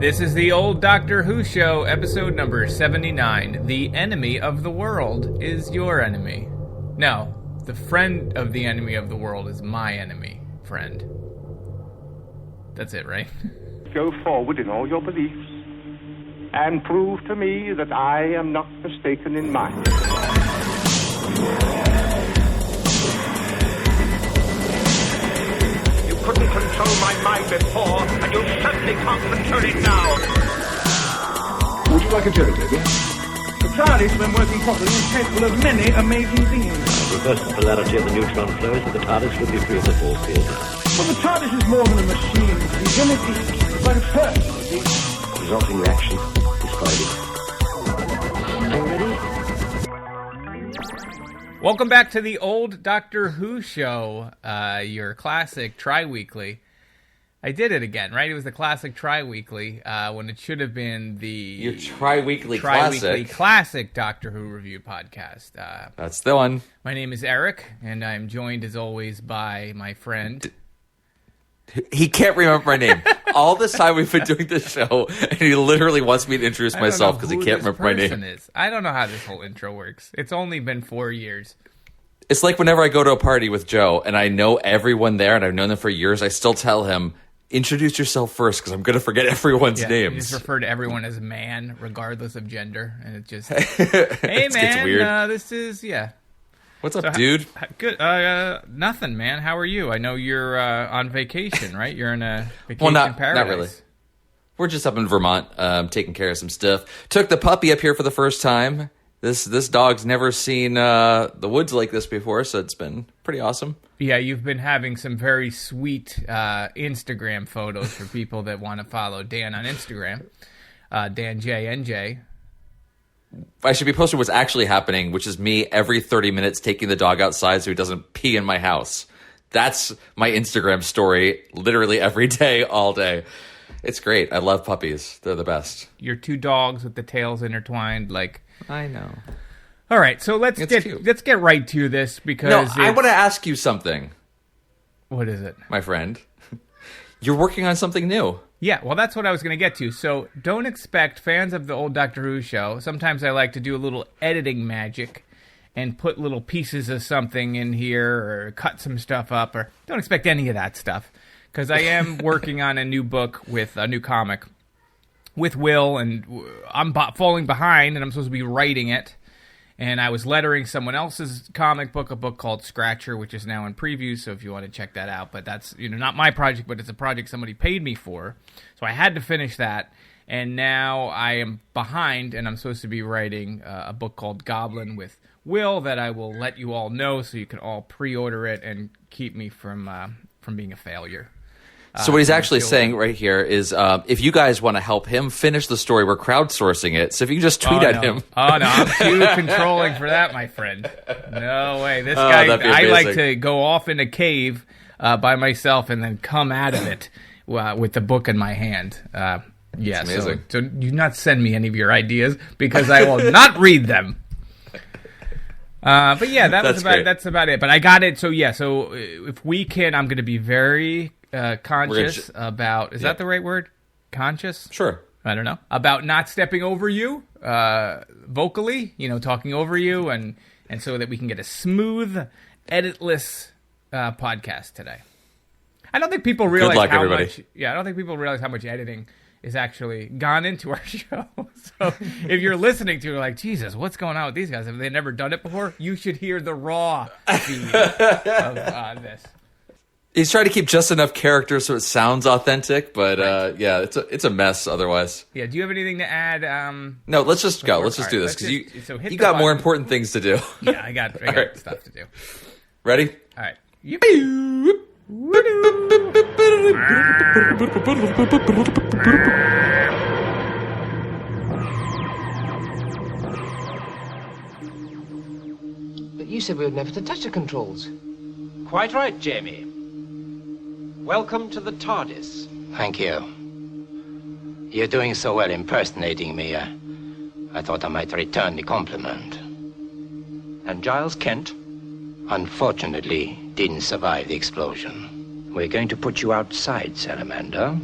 This is the Old Doctor Who Show, episode number 79. The enemy of the world is your enemy. No, the friend of the enemy of the world is my enemy, friend. That's it, right? Go forward in all your beliefs and prove to me that I am not mistaken in mine. You couldn't control my mind before, and you certainly can't control it now. Would you like a jelly, baby? The TARDIS, when working properly, is capable of many amazing things. Reverse the polarity of the neutron flows, and the TARDIS would be free of the force field. But the TARDIS is more than a machine. It's like a person, you see. Resulting reaction, described. Are you ready? Welcome back to the Old Doctor Who Show, your classic tri-weekly. I did it again, right? It was the classic tri-weekly, when it should have been the... Your tri-weekly classic Doctor Who review podcast. That's the one. My name is Eric, and I'm joined, as always, by my friend... He can't remember my name. All this time we've been doing this show, and he literally wants me to introduce myself because he can't remember my name. I don't know how this whole intro works. It's only been 4 years. It's like whenever I go to a party with Joe, and I know everyone there, and I've known them for years, I still tell him, introduce yourself first, because I'm going to forget everyone's names. You just refer to everyone as man, regardless of gender, and it just... Hey, man, weird. This is... What's up, dude? Good. Nothing, man. How are you? I know you're on vacation, right? You're in a vacation paradise. Not really. We're just up in Vermont, taking care of some stuff. Took the puppy up here for the first time. This dog's never seen the woods like this before, so it's been pretty awesome. Yeah, you've been having some very sweet Instagram photos for people that want to follow Dan on Instagram. DanJNJ. I should be posting what's actually happening, which is me every 30 minutes taking the dog outside so he doesn't pee in my house. That's my Instagram story literally every day, all day. It's great. I love puppies. They're the best. Your two dogs with the tails intertwined, like... I know. All right, so let's get right to this because... No, I want to ask you something. What is it? My friend. You're working on something new. Yeah, well, that's what I was going to get to. So don't expect fans of the Old Doctor Who show. Sometimes I like to do a little editing magic and put little pieces of something in here or cut some stuff up. Or don't expect any of that stuff because I am working on a new book with a new comic with Will, and I'm falling behind, and I'm supposed to be writing it. And I was lettering someone else's comic book, a book called Scratcher, which is now in preview, so if you want to check that out. But that's not my project, but it's a project somebody paid me for. So I had to finish that, and now I am behind, and I'm supposed to be writing a book called Goblin with Will that I will let you all know so you can all pre-order it and keep me from being a failure. So what he's actually saying right here is if you guys want to help him finish the story, we're crowdsourcing it. So if you just tweet at him. Oh, no, I'm too controlling for that, my friend. No way. This guy, I like to go off in a cave by myself and then come out of it with the book in my hand. Yeah, so do not send me any of your ideas because I will not read them. But yeah, that's about it. But I got it. So yeah, so if we can, I'm going to be very... conscious about... Is that the right word? Conscious? Sure. I don't know. About not stepping over you vocally, talking over you, and so that we can get a smooth, editless podcast today. I don't think people realize I don't think people realize how much editing is actually gone into our show. So if you're listening to it like, Jesus, what's going on with these guys? Have they never done it before? You should hear the raw feed of this. He's trying to keep just enough characters so it sounds authentic, but yeah, it's a mess otherwise. Yeah, do you have anything to add? No, let's just go. Let's just do this, because you got more important things to do. Yeah, I got stuff to do. Ready? All right. But you said we were never to touch the controls. Quite right, Jamie. Welcome to the TARDIS. Thank you. You're doing so well impersonating me. I thought I might return the compliment. And Giles Kent? Unfortunately, didn't survive the explosion. We're going to put you outside, Salamander.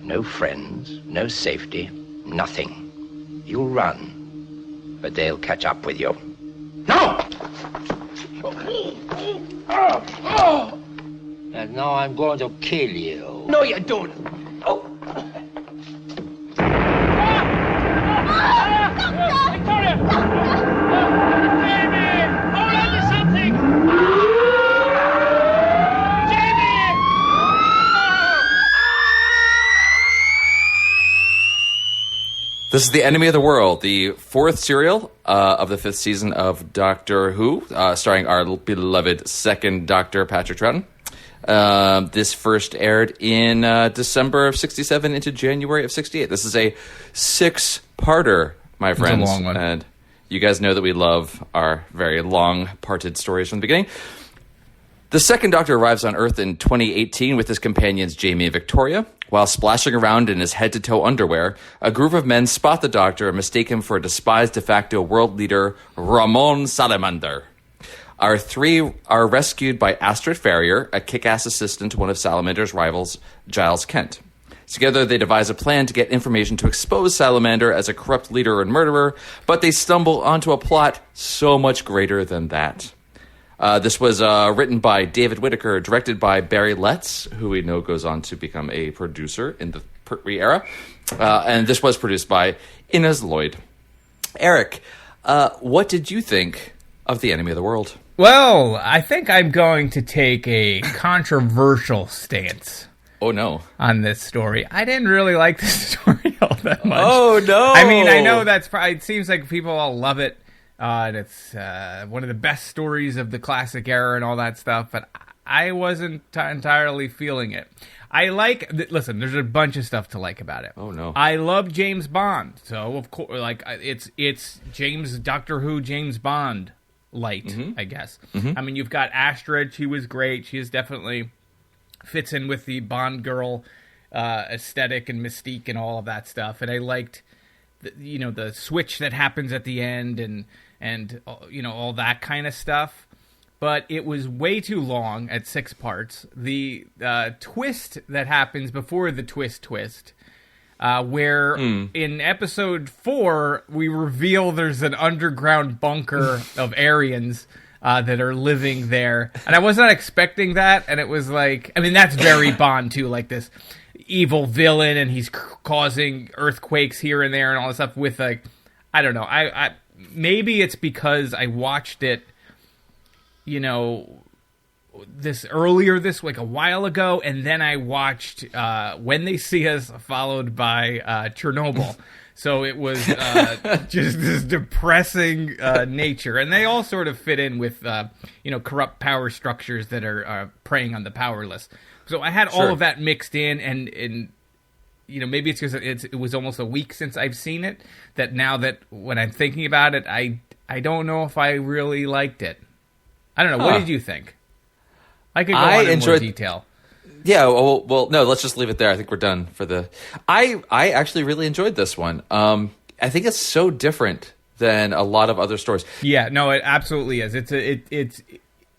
No friends, no safety, nothing. You'll run, but they'll catch up with you. No! And now I'm going to kill you. No, you don't. Oh. Victoria! Jamie! Hold on to something! Jamie! This is The Enemy of the World, the fourth serial of the fifth season of Doctor Who, starring our beloved second Doctor, Patrick Troughton. This first aired in December of 67 into January of 68. This is a six-parter, my friends. It's a long one. And you guys know that we love our very long-parted stories from the beginning. The second Doctor arrives on Earth in 2018 with his companions Jamie and Victoria. While splashing around in his head-to-toe underwear, a group of men spot the Doctor and mistake him for a despised de facto world leader, Ramon Salamander. Our three are rescued by Astrid Farrier, a kick-ass assistant to one of Salamander's rivals, Giles Kent. Together, they devise a plan to get information to expose Salamander as a corrupt leader and murderer, but they stumble onto a plot so much greater than that. This was written by David Whitaker, directed by Barry Letts, who we know goes on to become a producer in the Pertwee era. And this was produced by Inez Lloyd. Eric, what did you think of The Enemy of the World? Well, I think I'm going to take a controversial stance. Oh, no. On this story. I didn't really like this story all that much. Oh, no. I mean, I know it seems like people all love it. And it's one of the best stories of the classic era and all that stuff, but I wasn't entirely feeling it. Listen, there's a bunch of stuff to like about it. Oh, no. I love James Bond, so of course, it's Doctor Who James Bond light, I guess. Mm-hmm. I mean, you've got Astrid, she was great. She is definitely fits in with the Bond girl aesthetic and mystique and all of that stuff, and I liked the switch that happens at the end and all that kind of stuff. But it was way too long at 6 parts. The twist that happens before the twist, where in episode 4 we reveal there's an underground bunker of Aryans that are living there, and I was not expecting that. And it was like, I mean, that's very Bond too, like this evil villain, and he's causing earthquakes here and there and all this stuff with, like, I don't know. I maybe it's because I watched it, this earlier this like a while ago, and then I watched When They See Us, followed by Chernobyl. So it was just this depressing nature, and they all sort of fit in with corrupt power structures that are preying on the powerless. So I had all of that mixed in, and maybe it's because it was almost a week since I've seen it, that now that when I'm thinking about it, I don't know if I really liked it. I don't know. What did you think? I could go on in more detail. Yeah, well, no, let's just leave it there. I think we're done for the... I actually really enjoyed this one. I think it's so different than a lot of other stories. Yeah, no, it absolutely is. It's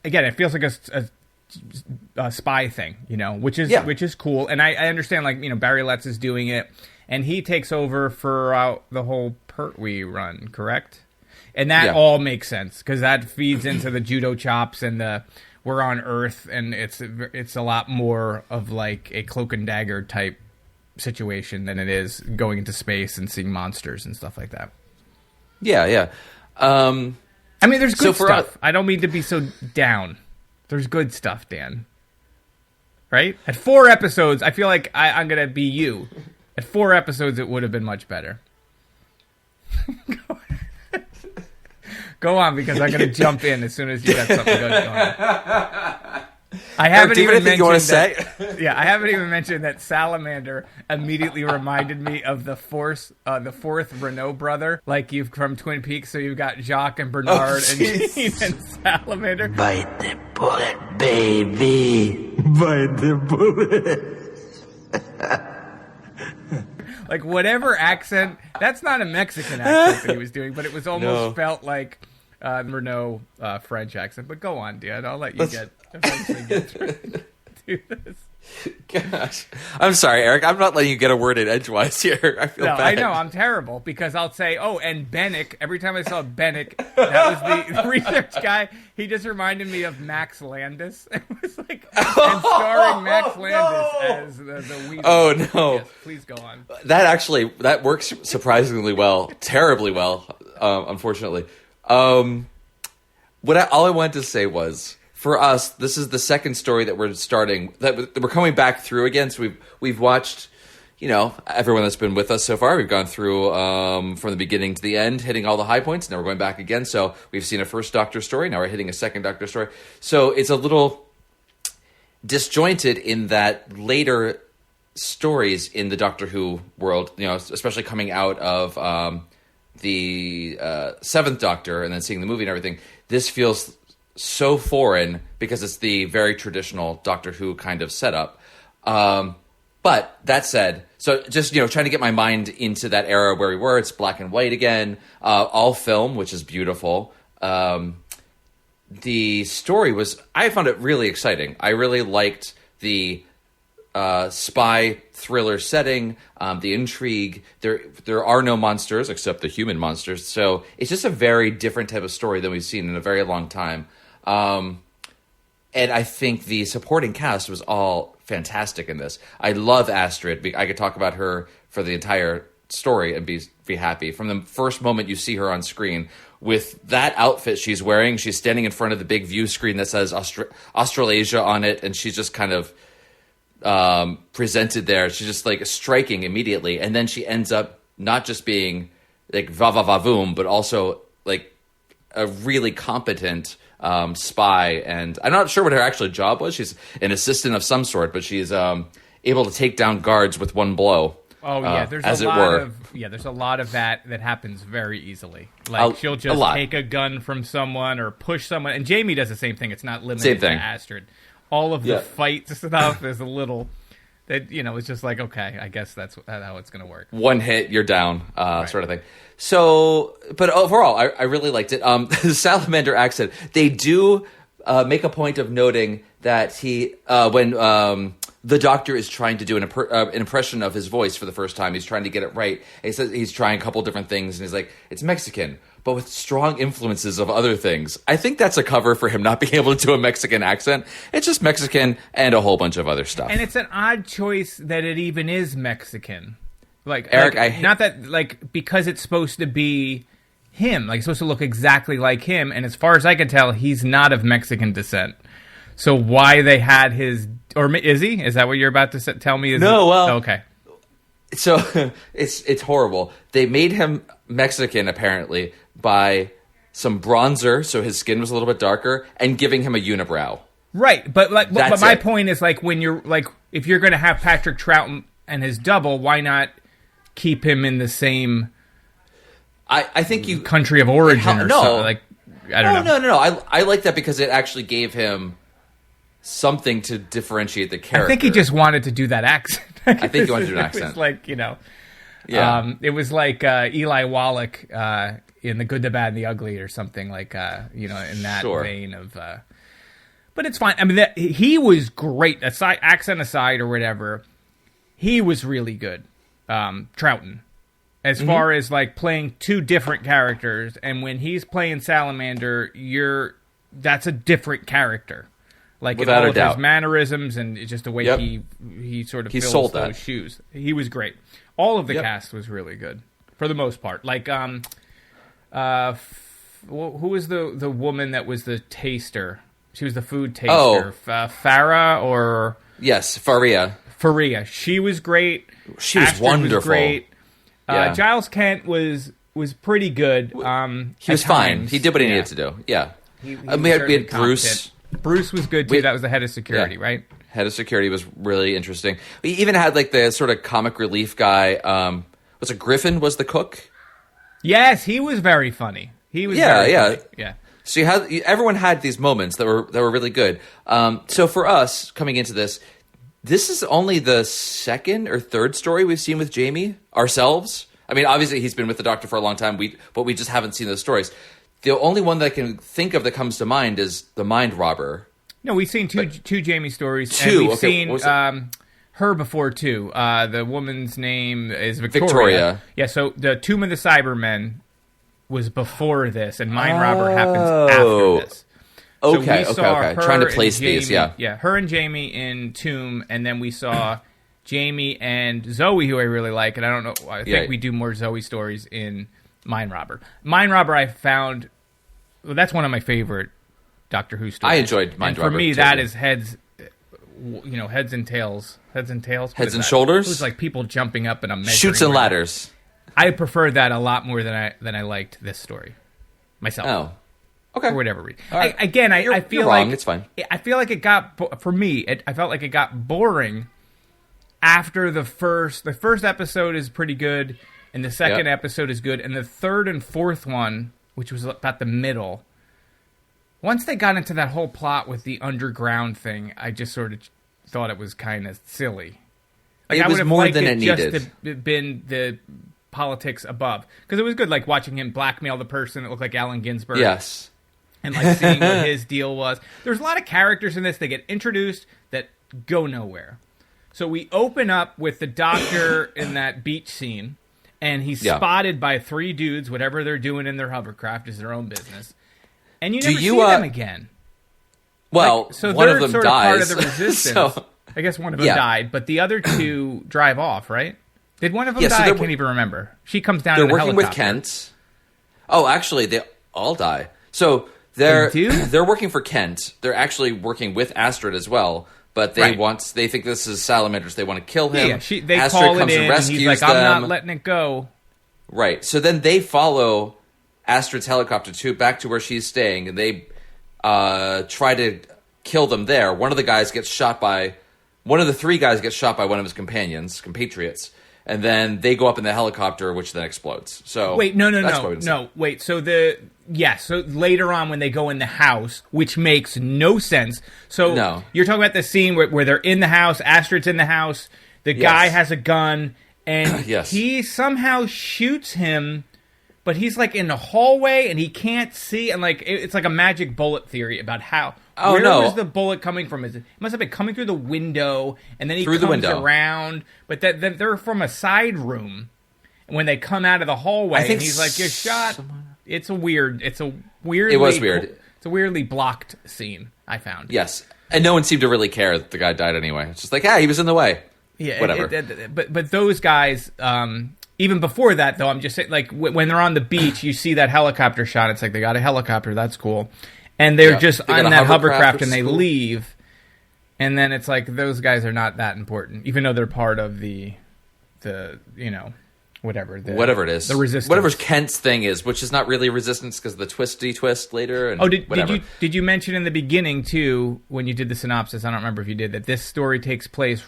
again, it feels like a spy thing, which is cool. And I understand, like, Barry Letts is doing it, and he takes over for the whole Pertwee run, correct? And that all makes sense, because that feeds into the judo chops and the we're on Earth, and it's a lot more of like a cloak and dagger type situation than it is going into space and seeing monsters and stuff like that. Yeah. I mean, there's good stuff. I don't mean to be so down. There's good stuff, Dan. Right? At 4 episodes, I feel like I'm going to be you. At 4 episodes, it would have been much better. Go on, because I'm going to jump in as soon as you got something good going on. I haven't even mentioned I haven't even mentioned that Salamander immediately reminded me of the fourth Renault brother, like you've from Twin Peaks. So you've got Jacques and Bernard and Jean and Salamander. Bite the bullet, baby. Bite the bullet. Like, whatever accent, that's not a Mexican accent that he was doing, but it was almost felt like Renault French accent. But go on, Dan. I'll let you eventually get through this. Gosh, I'm sorry, Eric. I'm not letting you get a word in edgewise here. I feel No, bad. I know I'm terrible because I'll say, "Oh, and Bennick." Every time I saw Bennick, that was the research guy. He just reminded me of Max Landis. It was like and starring Max Landis as the Weasel. Oh no! Yes, please go on. That works surprisingly well, terribly well, unfortunately. All I wanted to say was, for us, this is the second story that we're starting, that we're coming back through again. So we've watched, everyone that's been with us so far. We've gone through from the beginning to the end, hitting all the high points. Now we're going back again. So we've seen a first Doctor story. Now we're hitting a second Doctor story. So it's a little disjointed in that later stories in the Doctor Who world, especially coming out of the Seventh Doctor and then seeing the movie and everything, this feels so foreign because it's the very traditional Doctor Who kind of setup. But that said, so just, trying to get my mind into that era where we were, it's black and white again, all film, which is beautiful. The story I found it really exciting. I really liked the spy thriller setting, the intrigue. There are no monsters except the human monsters. So it's just a very different type of story than we've seen in a very long time. And I think the supporting cast was all fantastic in this. I love Astrid. I could talk about her for the entire story and be happy. From the first moment you see her on screen, with that outfit she's wearing, she's standing in front of the big view screen that says Australasia on it, and she's just kind of presented there. She's just like striking immediately, and then she ends up not just being like va-va-va-voom, but also like a really competent spy. And I'm not sure what her actual job was. She's an assistant of some sort, but she's able to take down guards with one blow. Oh yeah, there's a lot of that happens very easily. Like she'll just take a gun from someone or push someone, and Jamie does the same thing. It's not limited to Astrid. All of the fight stuff is a little that it's just like, okay, I guess that's how it's going to work. One hit, you're down, sort of thing. So, but overall, I really liked it. The salamander accent, they do make a point of noting that when the Doctor is trying to do an impression of his voice for the first time, he's trying to get it right. He says he's trying a couple different things, and he's like, it's Mexican, but with strong influences of other things. I think that's a cover for him not being able to do a Mexican accent. It's just Mexican and a whole bunch of other stuff. And it's an odd choice that it even is Mexican. Like, Eric, not that, like, because it's supposed to be him. Like, it's supposed to look exactly like him, and as far as I can tell, he's not of Mexican descent. So why they had his... Or is he? Is that what you're about to tell me? Okay. So it's horrible. They made him Mexican, apparently, by some bronzer, so his skin was a little bit darker, and giving him a unibrow. Right, but my point is, like, when you're like, if you're going to have Patrick Troughton and his double, why not keep him in the same? I think you country of origin or something. Like, I don't know. No. I like that because it actually gave him something to differentiate the character. I think he just wanted to do that accent. I think he wanted to do an accent. It was like, it was like Eli Wallach in The Good, the Bad, and the Ugly or something, like, in that vein of... But it's fine. I mean, he was great. Accent aside or whatever, he was really good, Troughton. As far as, like, playing two different characters, and when he's playing Salamander, that's a different character. Like, without all a doubt. His mannerisms and just the way he sort of fills sold those shoes. He was great. All of the cast was really good, for the most part. Like, who was the woman that was the taster? She was the food taster. Oh. Farah or... Yes, Faria. She was great. She was Astrid wonderful. Was great. Yeah. Giles Kent was pretty good. He was fine. He did what he needed to do. Yeah. We had Bruce. Bruce was good, too. That was the head of security, right? Head of security was really interesting. We even had, like, the sort of comic relief guy. Was it Griffin was the cook? Yes, he was very funny. He was funny. Yeah. So everyone had these moments that were really good. So for us, coming into this is only the second or third story we've seen with Jamie ourselves. I mean, obviously he's been with the Doctor for a long time, but we just haven't seen those stories. The only one that I can think of that comes to mind is the Mind Robber. No, we've seen two Jamie stories. Two, And we've okay, what was seen her before, too. The woman's name is Victoria. Victoria. Yeah, so the Tomb of the Cybermen was before this, and Mind Robber happens after this. So Okay. Trying to place Jamie, these, yeah. Yeah, her and Jamie in Tomb, and then we saw Jamie and Zoe, who I really like, and I don't know, I think we do more Zoe stories in Mind Robber. Mind Robber I found, well, that's one of my favorite Doctor Who stories. I enjoyed Mind Robber. For me, too. that is heads and tails. Heads and tails? What Heads is and that? Shoulders? It was like people jumping up and a Shoots and ladders. I prefer that a lot more than I liked this story myself. Oh. Okay. For whatever reason. All right. I feel you're like wrong. It's fine. I feel like it got for me. I felt like it got boring after the first. The first episode is pretty good, and the second episode is good, and the third and fourth one, which was about the middle. Once they got into that whole plot with the underground thing, I just sort of thought it was kind of silly. Like, It I was would have more liked than it it just needed. to been the politics above, because it was good, like watching him blackmail the person that looked like Allen Ginsberg. Yes. And like seeing what his deal was. There's a lot of characters in this that get introduced that go nowhere. So we open up with the Doctor in that beach scene, and he's spotted by three dudes. Whatever they're doing in their hovercraft is their own business, and you never see them again. Well, Like, so one they're of them sort dies. of part of the resistance. So- I guess one of them died, but the other two drive off. Right? Did one of them Yeah, so die? I they're- can't even remember. She comes down. They're in a working with helicopter. Kent. Oh, actually, they all die. So they're They do? they're working for Kent. They're actually working with Astrid as well. But they Right. they think this is Salamanders. They want to kill him. Yeah, they Astrid call comes it in, and and he's rescues like, "I'm them. not letting it go." Right. So then they follow Astrid's helicopter back to where she's staying, and they try to kill them there. One of the three guys gets shot by one of his compatriots, and then they go up in the helicopter, which then explodes. So Wait, no. Wait, so so later on when they go in the house, which makes no sense. So you're talking about the scene where they're in the house, Astrid's in the house, the guy has a gun, and he somehow shoots him, but he's like in the hallway and he can't see, and like it's like a magic bullet theory about how. Where was the bullet coming from? It must have been coming through the window, and then he comes around. But then they're from a side room. And when they come out of the hallway, and he's like, "You're shot." It's weirdly. It was weird. It's a weirdly blocked scene, I found. Yes, and no one seemed to really care that the guy died anyway. It's just like, he was in the way. Yeah, whatever. But those guys, even before that, though, I'm just saying, like when they're on the beach, you see that helicopter shot. It's like they got a helicopter. That's cool. And they're just on that hovercraft and they leave. And then it's like those guys are not that important, even though they're part of the whatever it is. The resistance. Whatever Kent's thing is, which is not really resistance because of the twisty twist later. And did you mention in the beginning, too, when you did the synopsis, I don't remember if you did, that this story takes place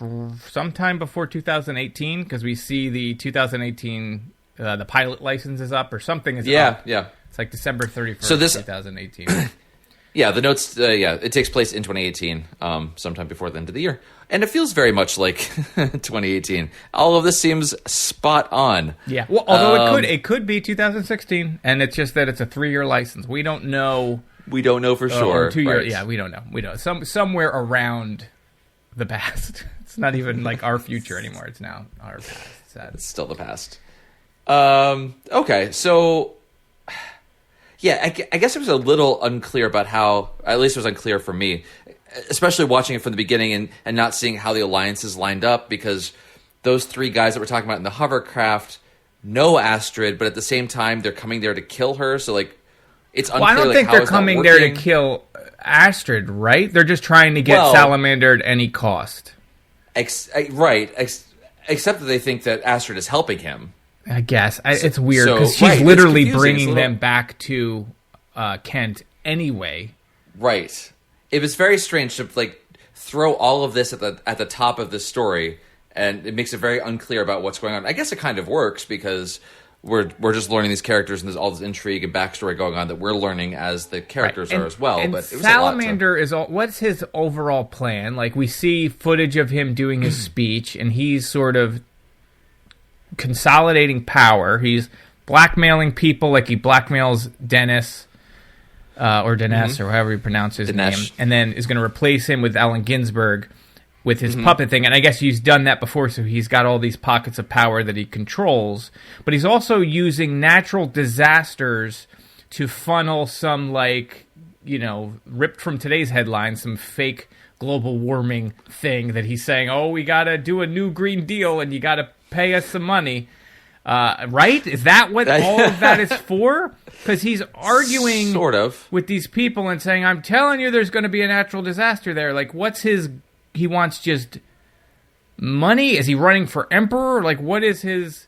sometime before 2018? Because we see the 2018, the pilot license is up or something is up. Yeah. It's like December 31st, 2018. Yeah, the notes, it takes place in 2018, sometime before the end of the year. And it feels very much like 2018. All of this seems spot on. Yeah, well, although it could be 2016, and it's just that it's a 3-year license. We don't know. We don't know for sure. 2 years, yeah, we don't know. We don't. Somewhere around the past. It's not even like our future anymore. It's now our past. It's still the past. Okay, so... Yeah, I guess it was a little unclear about how, at least it was unclear for me, especially watching it from the beginning and not seeing how the alliances lined up, because those three guys that we're talking about in the hovercraft know Astrid, but at the same time, they're coming there to kill her, so, like, it's unclear. Well, I don't think they're coming there to kill Astrid, right? They're just trying to get Salamander at any cost. Right, except that they think that Astrid is helping him. I guess. It's weird because she's literally bringing them back to Kent anyway. Right. It was very strange to like throw all of this at the top of this story, and it makes it very unclear about what's going on. I guess it kind of works because we're just learning these characters and there's all this intrigue and backstory going on that we're learning as the characters are as well. And but it was Salamander what's his overall plan? Like we see footage of him doing his speech, and he's sort of consolidating power. He's blackmailing people like he blackmails Dennis. or Dinesh, or however you pronounce his name, and then is going to replace him with Allen Ginsberg with his puppet thing. And I guess he's done that before, so he's got all these pockets of power that he controls. But he's also using natural disasters to funnel some, like, you know, ripped from today's headlines, some fake global warming thing that he's saying, oh, we got to do a new Green Deal and you got to pay us some money. Right? Is that what all of that is for? Because he's arguing sort of with these people and saying, I'm telling you there's going to be a natural disaster there. Like, what's his... He wants just money? Is he running for emperor? Like, what is his...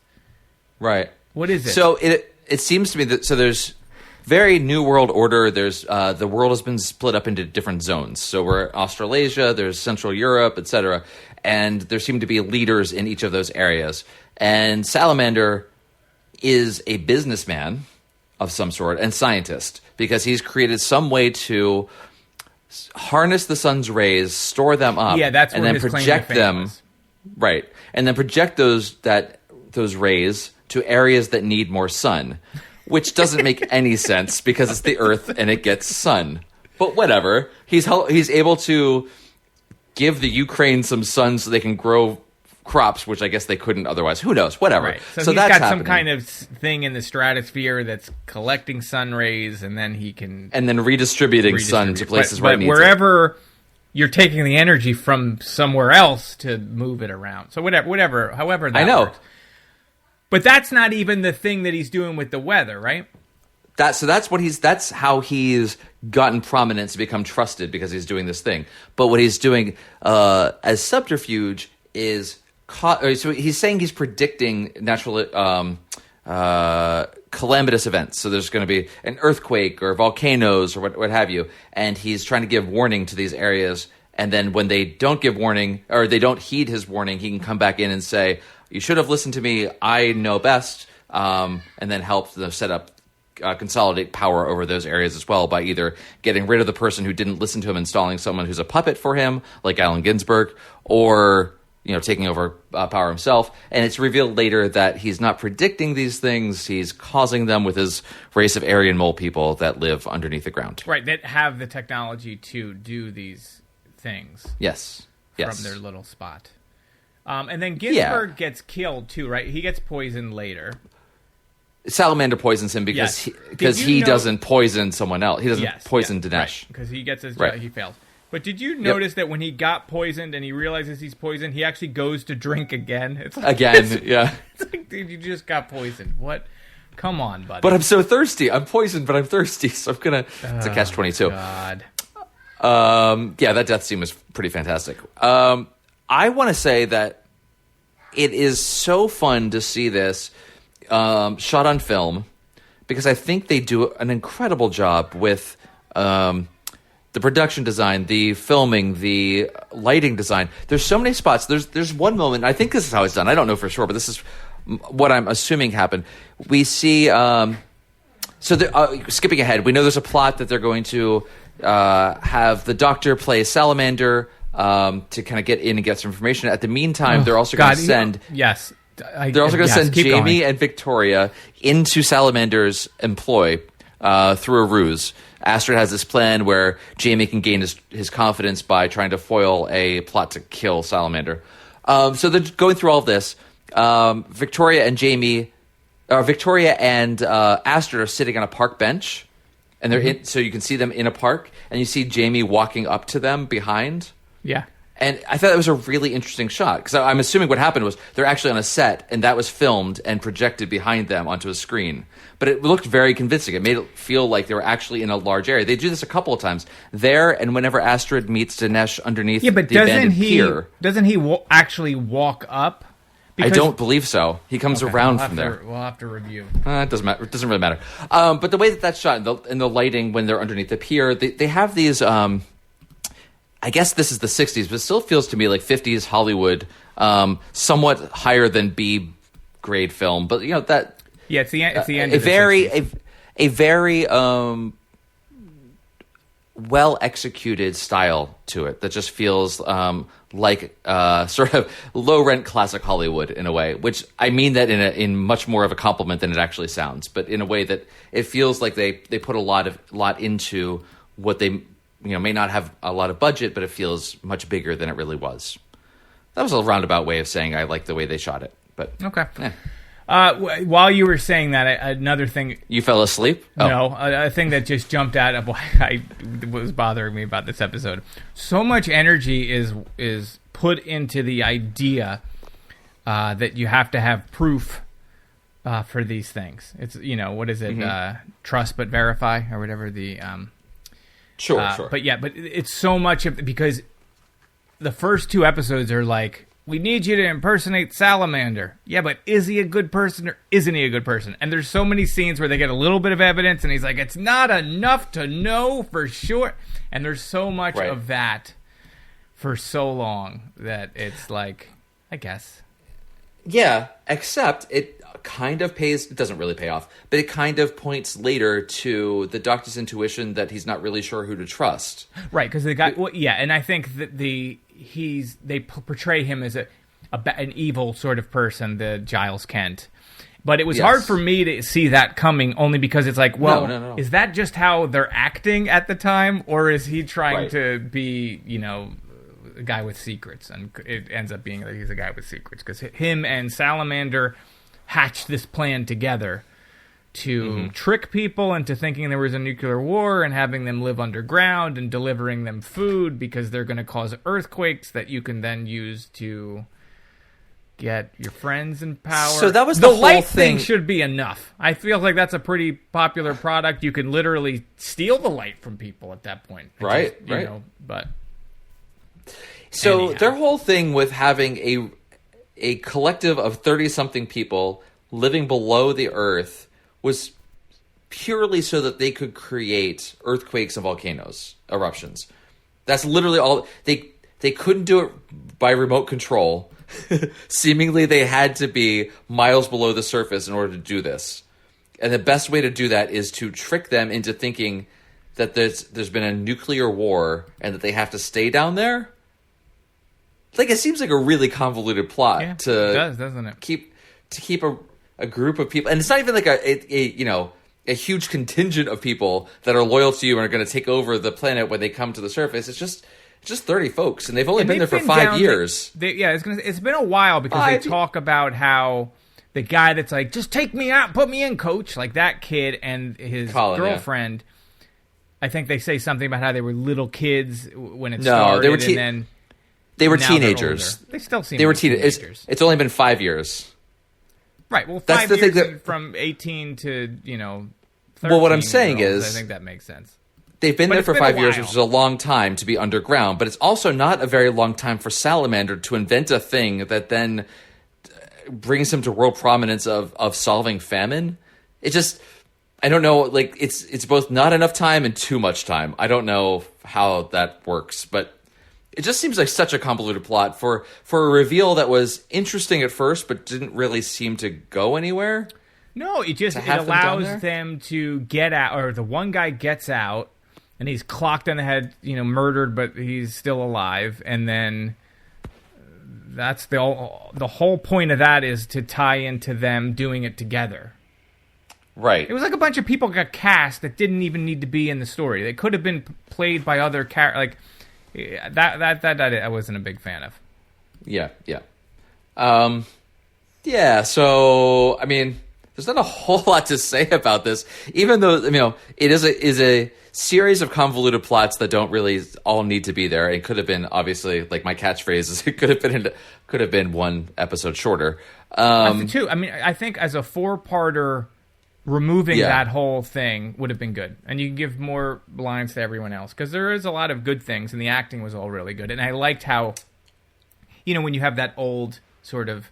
Right. What is it? So it seems to me that... So there's very New World Order. There's the world has been split up into different zones. So we're Australasia, there's Central Europe, etc. And there seem to be leaders in each of those areas. And Salamander is a businessman of some sort and scientist, because he's created some way to harness the sun's rays, store them up, that's and where then his project claim to fame them was. Right, and then project those rays to areas that need more sun, which doesn't make any sense because it's the Earth and it gets sun. But whatever, he's able to give the Ukraine some sun so they can grow crops, which I guess they couldn't otherwise. Who knows? Whatever. Right. So he's that's got happening. some kind of thing in the stratosphere that's collecting sun rays, and then he can... And then redistributing sun to places where it needs wherever you're taking the energy from somewhere else to move it around. So however that I know. works. But that's not even the thing that he's doing with the weather, right? That's how he's gotten prominence to become trusted, because he's doing this thing. But what he's doing as subterfuge is... So he's saying he's predicting natural calamitous events. So there's going to be an earthquake or volcanoes or what have you, and he's trying to give warning to these areas. And then when they don't give warning, or they don't heed his warning, he can come back in and say, "You should have listened to me. I know best," and then help them set up, consolidate power over those areas as well by either getting rid of the person who didn't listen to him, installing someone who's a puppet for him, like Allen Ginsberg, or taking over power himself. And it's revealed later that he's not predicting these things, he's causing them with his race of Aryan mole people that live underneath the ground. Right, that have the technology to do these things. Yes. From their little spot. And then Ginsberg gets killed too, right? He gets poisoned later. Salamander poisons him because he doesn't poison someone else. He doesn't poison Dinesh. Because he gets his he fails. But did you notice that when he got poisoned and he realizes he's poisoned, he actually goes to drink again? It's like, It's like, dude, you just got poisoned. What? Come on, buddy. But I'm so thirsty. I'm poisoned, but I'm thirsty, so I'm gonna... It's a catch-22. God. That death scene was pretty fantastic. I want to say that it is so fun to see this shot on film, because I think they do an incredible job with... the production design, the filming, the lighting design. There's so many spots. There's one moment, I think this is how it's done. I don't know for sure, but this is what I'm assuming happened. We see, skipping ahead, we know there's a plot that they're going to have the Doctor play Salamander to kind of get in and get some information. At the meantime, they're also going to send... They're also going to send Jamie and Victoria into Salamander's employ through a ruse. Astrid has this plan where Jamie can gain his confidence by trying to foil a plot to kill Salamander. So they're going through all of this. Victoria and Astrid are sitting on a park bench, and they're so you can see them in a park, and you see Jamie walking up to them behind. Yeah. And I thought that was a really interesting shot, because I'm assuming what happened was they're actually on a set, and that was filmed and projected behind them onto a screen. But it looked very convincing. It made it feel like they were actually in a large area. They do this a couple of times. There, and whenever Astrid meets Dinesh underneath the abandoned pier. Doesn't he actually walk up? I don't believe so. He comes around from there. We'll have to review. It doesn't matter. It doesn't really matter. But the way that's shot, in the lighting when they're underneath the pier, they have these... I guess this is the 60s, but it still feels to me like 50s Hollywood, somewhat higher than B-grade film. But, that... Yeah, it's the end of the 60s. A very well-executed style to it that just feels like sort of low rent classic Hollywood in a way, which I mean that in much more of a compliment than it actually sounds, but in a way that it feels like they put a lot into what they may not have a lot of budget, but it feels much bigger than it really was. That was a roundabout way of saying I like the way they shot it, but okay. While you were saying that, another thing... You fell asleep? Oh. No, a thing that just jumped out of why was bothering me about this episode. So much energy is put into the idea that you have to have proof for these things. It's, what is it? Trust but verify, or whatever the... Sure. But it's so much of... Because the first 2 episodes are like... We need you to impersonate Salamander. Yeah, but is he a good person or isn't he a good person? And there's so many scenes where they get a little bit of evidence and he's like, it's not enough to know for sure. And there's so much of that for so long that it's like, I guess. Yeah, except it kind of pays, it doesn't really pay off, but it kind of points later to the Doctor's intuition that he's not really sure who to trust. Right, because the guy, and I think that they portray him as an evil sort of person, the Giles Kent. But it was hard for me to see that coming, only because it's like, well, no. Is that just how they're acting at the time, or is he trying to be, a guy with secrets? And it ends up being that he's a guy with secrets, because him and Salamander hatched this plan together to trick people into thinking there was a nuclear war and having them live underground and delivering them food because they're going to cause earthquakes that you can then use to get your friends in power. So that was the whole light thing. Should be enough. I feel like that's a pretty popular product. You can literally steal the light from people at that point. Right. But so anyhow. Their whole thing with having a collective of 30-something people living below the earth was purely so that they could create earthquakes and volcanoes, eruptions. That's literally all. They couldn't do it by remote control. Seemingly, they had to be miles below the surface in order to do this. And the best way to do that is to trick them into thinking that there's been a nuclear war and that they have to stay down there. Like, it seems like a really convoluted plot it does, doesn't it? Keep a group of people, and it's not even like a huge contingent of people that are loyal to you and are going to take over the planet when they come to the surface. It's just 30 folks, and they've only been there for 5 years. It's been a while because they talk about how the guy that's like, just take me out, put me in, coach, like that kid and his girlfriend. Yeah. I think they say something about how they were little kids when it started, and then they were teenagers. They still seem like teenagers. It's only been 5 years. Right. Well, that's 5 years from 18 to 13. Well, what I'm saying is, I think that makes sense. They've been there for 5 years, which is a long time to be underground, but it's also not a very long time for Salamander to invent a thing that then brings him to world prominence of solving famine. It just, I don't know, like it's both not enough time and too much time. I don't know how that works, but it just seems like such a convoluted plot for a reveal that was interesting at first, but didn't really seem to go anywhere. No, it allows them to get out, or the one guy gets out, and he's clocked on the head, murdered, but he's still alive, and then that's the whole point of that is to tie into them doing it together. Right. It was like a bunch of people got cast that didn't even need to be in the story. They could have been played by other characters. Like that I wasn't a big fan of. Yeah. So I mean, there's not a whole lot to say about this, even though it is a series of convoluted plots that don't really all need to be there. It could have been, obviously, like my catchphrase is, it could have been one episode shorter. Two. I mean, I think as a 4-parter, removing that whole thing would have been good, and you can give more lines to everyone else because there is a lot of good things, and the acting was all really good. And I liked how, when you have that old sort of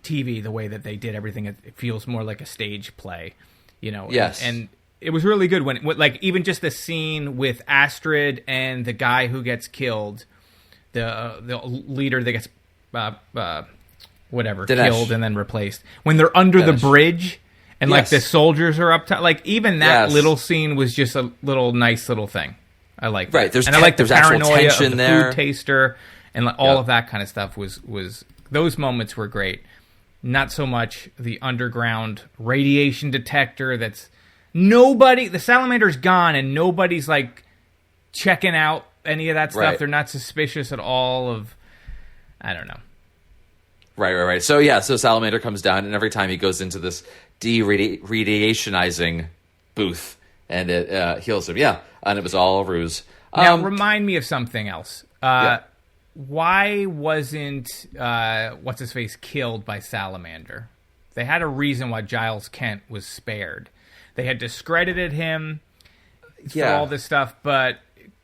TV, the way that they did everything, it feels more like a stage play, Yes. And it was really good when like, even just the scene with Astrid and the guy who gets killed, the leader that gets Dinesh. killed and then replaced, when they're under the bridge and like the soldiers are up top, like even that little scene was just a nice little thing. I like that. Right. I like the paranoia of the food taster. and all of that kind of stuff was those moments were great. Not so much the underground radiation detector that's the Salamander's gone and nobody's like checking out any of that stuff. Right. They're not suspicious at all of, I don't know. Right. So Salamander comes down, and every time he goes into this de-radiationizing booth, and it heals him. Yeah, and it was all a ruse. Now, remind me of something else. Why wasn't what's-his-face killed by Salamander? They had a reason why Giles Kent was spared. They had discredited him for all this stuff, but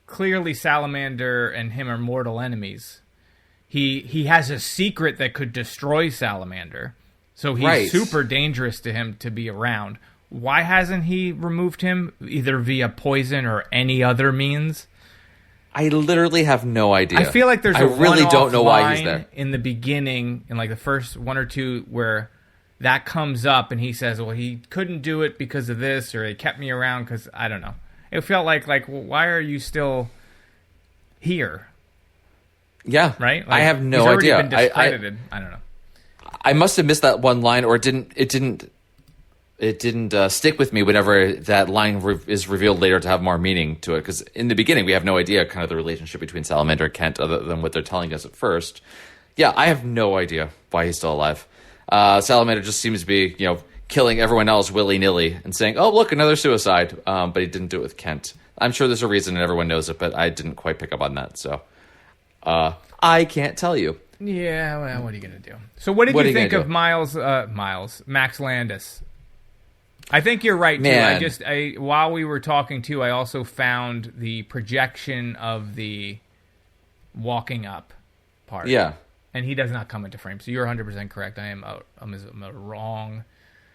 clearly Salamander and him are mortal enemies. He has a secret that could destroy Salamander, so he's super dangerous to him to be around. Why hasn't he removed him, either via poison or any other means? I literally have no idea. I feel like I really don't know why he's there. In the beginning, in like the first one or two, where that comes up and he says, well, he couldn't do it because of this, or he kept me around because, I don't know. It felt like well, why are you still here? Yeah. Right? I have no he's already idea. Been discredited. I don't know. I must have missed that one line, or it didn't stick with me whenever that line is revealed later to have more meaning to it. Because in the beginning, we have no idea kind of the relationship between Salamander and Kent other than what they're telling us at first. Yeah, I have no idea why he's still alive. Salamander just seems to be, killing everyone else willy-nilly and saying, oh, look, another suicide. But he didn't do it with Kent. I'm sure there's a reason and everyone knows it, but I didn't quite pick up on that. So I can't tell you. Yeah, well, what are you going to do? So what did you think of Max Landis? I think you're right, too. While we were talking, too, I also found the projection of the walking up part. Yeah. And he does not come into frame. So you're 100% correct. I'm wrong.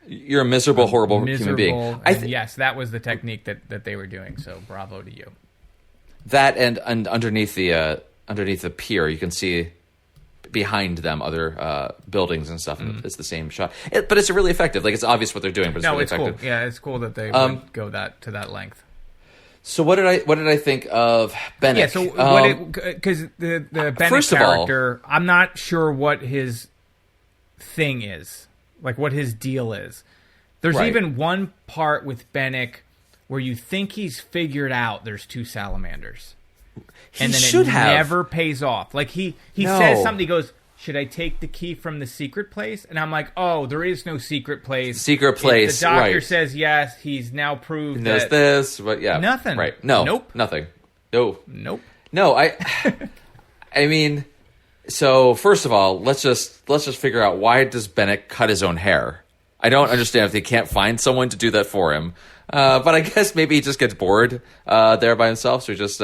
You're a miserable, horrible human being. Yes, that was the technique that they were doing. So bravo to you. That and underneath the pier, you can see behind them other buildings and stuff. And it's the same shot, but it's really effective. Like, it's obvious what they're doing, but it's really effective. Cool. Yeah, it's cool that they would go to that length. So what did I think of Bennett? Yeah, so because the Bennett character, I'm not sure what his thing is, like what his deal is. There's even one part with Bennett where you think he's figured out there's two salamanders. And then it never pays off. Like he says something, he goes, should I take the key from the secret place? And I'm like, oh, there is no secret place. The doctor says yes, he's now proved that. This, but yeah. Nothing. Right. No. Nope. Nothing. No. Nope. No, I mean, so first of all, let's just figure out, why does Bennett cut his own hair? I don't understand if they can't find someone to do that for him. But I guess maybe he just gets bored there by himself, so he just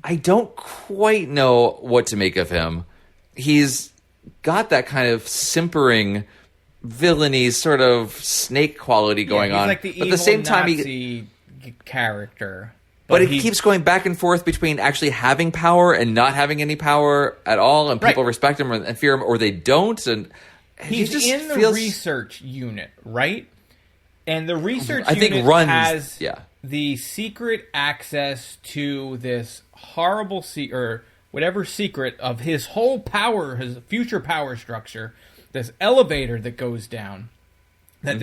I don't quite know what to make of him. He's got that kind of simpering, villainy, sort of snake quality going on. Like the but at the same time, Nazi character. But he keeps going back and forth between actually having power and not having any power at all, and people respect him and fear him, or they don't. And he's just in the research unit, right? And the research unit has the secret access to this horrible or whatever secret of his whole power, his future power structure, this elevator that goes down. That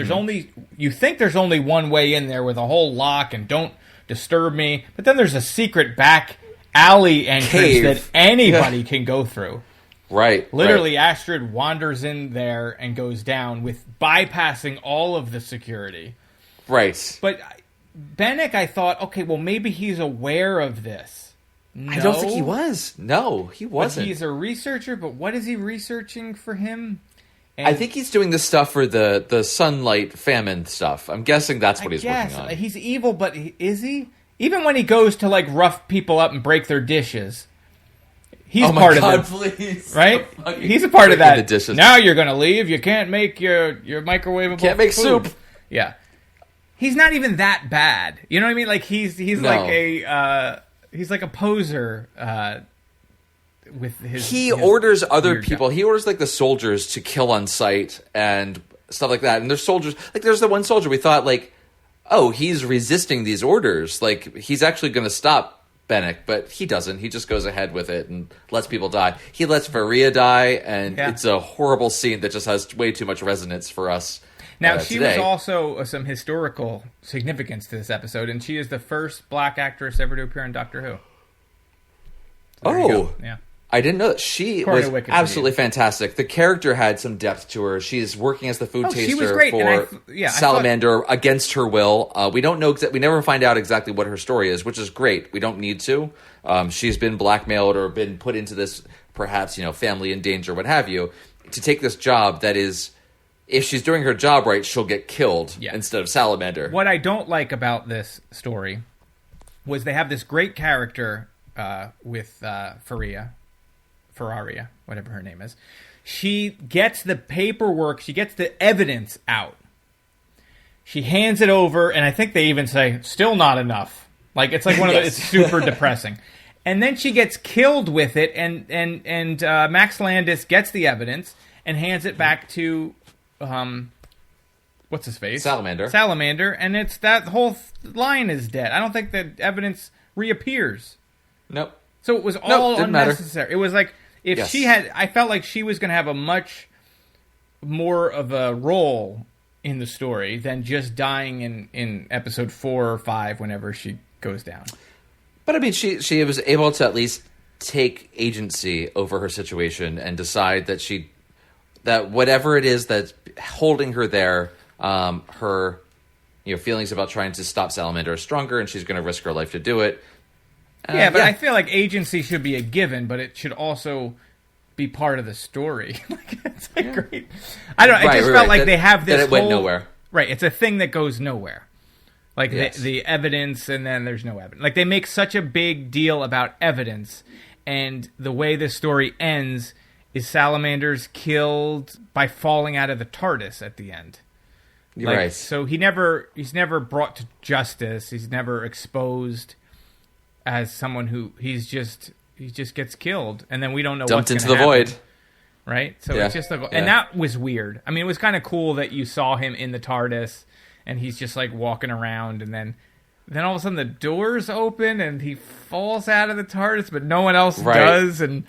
you think there's only one way in there with a whole lock and don't disturb me, but then there's a secret back alley entrance that anybody can go through. Right. Literally, Astrid wanders in there and goes down with bypassing all of the security. Right. But Bennett, I thought, okay, well, maybe he's aware of this. No, I don't think he was. No, he wasn't. But he's a researcher, but what is he researching for him? And I think he's doing this stuff for the sunlight famine stuff. I'm guessing that's what he's working on. He's evil, but is he? Even when he goes to like rough people up and break their dishes, he's part of it. Please. Right? He's a part of that. The dishes. Now you're going to leave. You can't make your microwavable Can't make food. soup. Yeah. He's not even that bad. You know what I mean? Like he's like a poser with his. He orders other people. He orders like the soldiers to kill on sight and stuff like that. And there's soldiers, like there's the one soldier we thought like, oh, he's resisting these orders. Like he's actually going to stop Bennick, but he doesn't. He just goes ahead with it and lets people die. He lets Faria die, and it's a horrible scene that just has way too much resonance for us. Now, she today. was also some historical significance to this episode, and she is the first black actress ever to appear in Doctor Who. So there you go. Yeah. I didn't know that. She was absolutely fantastic. The character had some depth to her. She's working as the food taster she was great. for Salamander against her will. We don't know. We never find out exactly what her story is, which is great. We don't need to. She's been blackmailed or been put into this, perhaps, family in danger, what have you, to take this job that is, if she's doing her job right, she'll get killed instead of Salamander. What I don't like about this story was they have this great character with Ferraria, whatever her name is. She gets the paperwork, she gets the evidence out. She hands it over, and I think they even say, still not enough. Like, it's like one of it's super depressing. And then she gets killed with it, and Max Landis gets the evidence and hands it back to, what's his face? Salamander, and it's that whole line is dead. I don't think the evidence reappears. Nope. So it was all unnecessary. Matter. It was like, if she had, I felt like she was going to have a much more of a role in the story than just dying in episode 4 or 5 whenever she goes down. But I mean, she was able to at least take agency over her situation and decide that whatever it is that's holding her there, her feelings about trying to stop Salamander are stronger, and she's going to risk her life to do it. But I feel like agency should be a given, but it should also be part of the story. It's great. I don't. It just felt like they have this. That it went nowhere. Right. It's a thing that goes nowhere. Like the evidence, and then there's no evidence. Like they make such a big deal about evidence, and the way this story ends is Salamander's killed by falling out of the TARDIS at the end. You're right. So he's never brought to justice. He's never exposed as someone who he just gets killed, and then we don't know dumped what's into the happen, void, right? So it's just and that was weird. I mean, it was kind of cool that you saw him in the TARDIS, and he's just like walking around, and then all of a sudden the doors open and he falls out of the TARDIS, but no one else does, and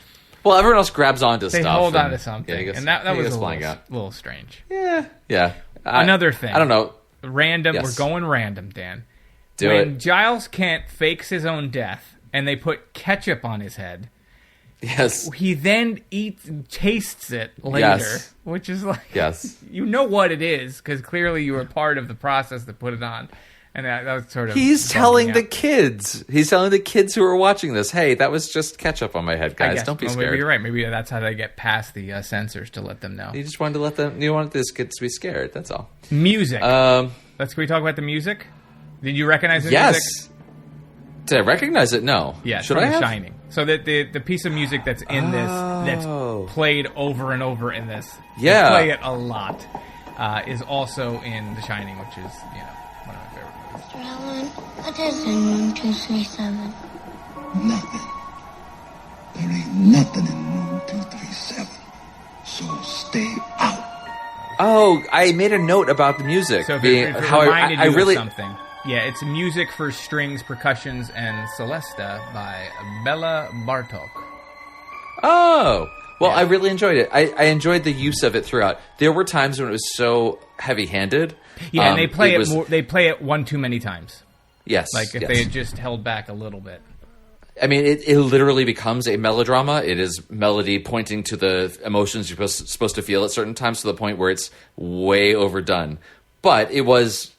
everyone else grabs onto stuff. They hold on to something, and that was a little strange. Yeah. Another thing, I don't know. Random. We're going random, Dan. When Giles Kent fakes his own death and they put ketchup on his head, he then tastes it later, which is like, you know what it is, because clearly you were part of the process that put it on. And that was sort of... He's telling the kids who are watching this, hey, that was just ketchup on my head, guys. Don't be scared. Maybe you're right. Maybe that's how they get past the censors, to let them know. You just wanted to let them... You wanted this kid to be scared, that's all. Music. Can we talk about the music? Did you recognize the music? Yes. Did I recognize it? No. Yeah, Should I have? Shining. So that the piece of music that's in this, that's played over and over in this, they play it a lot, is also in The Shining, which is, one of my favorite movies. Mr. Allen, what is in room 237? Nothing. There ain't nothing in room 237. So stay out. Oh, I made a note about the music. So if it reminded you of something. Yeah, it's music for strings, percussions, and Celesta by Bela Bartok. Oh, well, I really enjoyed it. I enjoyed the use of it throughout. There were times when it was so heavy-handed. Yeah, and they play it more. They play it one too many times. Yes, like if they had just held back a little bit. I mean, it literally becomes a melodrama. It is melody pointing to the emotions you're supposed to feel at certain times, to the point where it's way overdone. But it was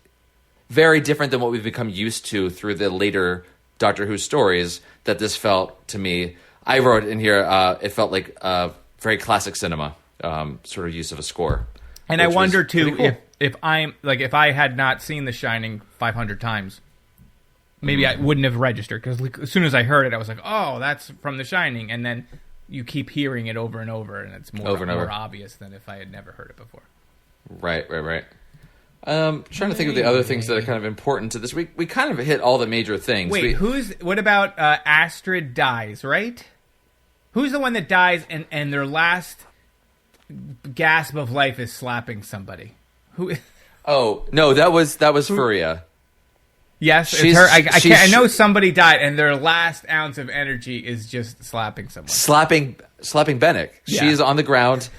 very different than what we've become used to through the later Doctor Who stories, that this felt to me. I wrote in here, it felt like very classic cinema sort of use of a score. And I wonder, too, cool. if I had not seen The Shining 500 times, maybe I wouldn't have registered, because as soon as I heard it, I was like, oh, that's from The Shining. And then you keep hearing it over and over, and it's more obvious than if I had never heard it before. Right. Trying to think of the other things that are kind of important to this. We kind of hit all the major things. Wait, what about Astrid dies, right? Who's the one that dies and their last gasp of life is slapping somebody? Who? Oh, no, that was Faria. Yes, it's She's- her. I she's- can't, I know somebody died, and their last ounce of energy is just slapping someone. slapping Bennick. Yeah. She's on the ground.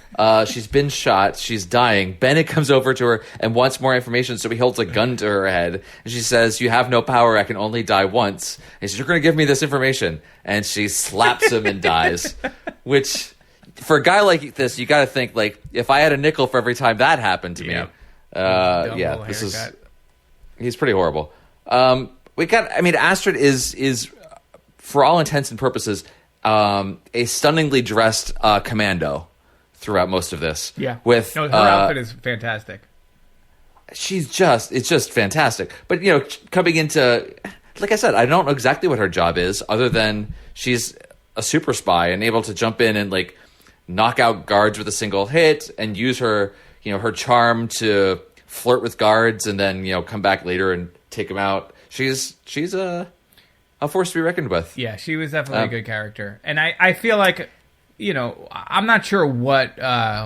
She's been shot. She's dying. Bennick comes over to her and wants more information, so he holds a gun to her head. And she says, "You have no power. I can only die once." And he says, "You're going to give me this information." And she slaps him and dies. Which, for a guy like this, you got to think, like, if I had a nickel for every time that happened to me. Yep. Yeah, this is... He's pretty horrible. Astrid is for all intents and purposes, a stunningly dressed commando throughout most of this. Yeah. With her outfit is fantastic. it's just fantastic. But coming into, like I said, I don't know exactly what her job is, other than she's a super spy and able to jump in and like knock out guards with a single hit and use her her charm to flirt with guards and then come back later and take them out. She's a force to be reckoned with. Yeah, she was definitely a good character. And I feel like, I'm not sure what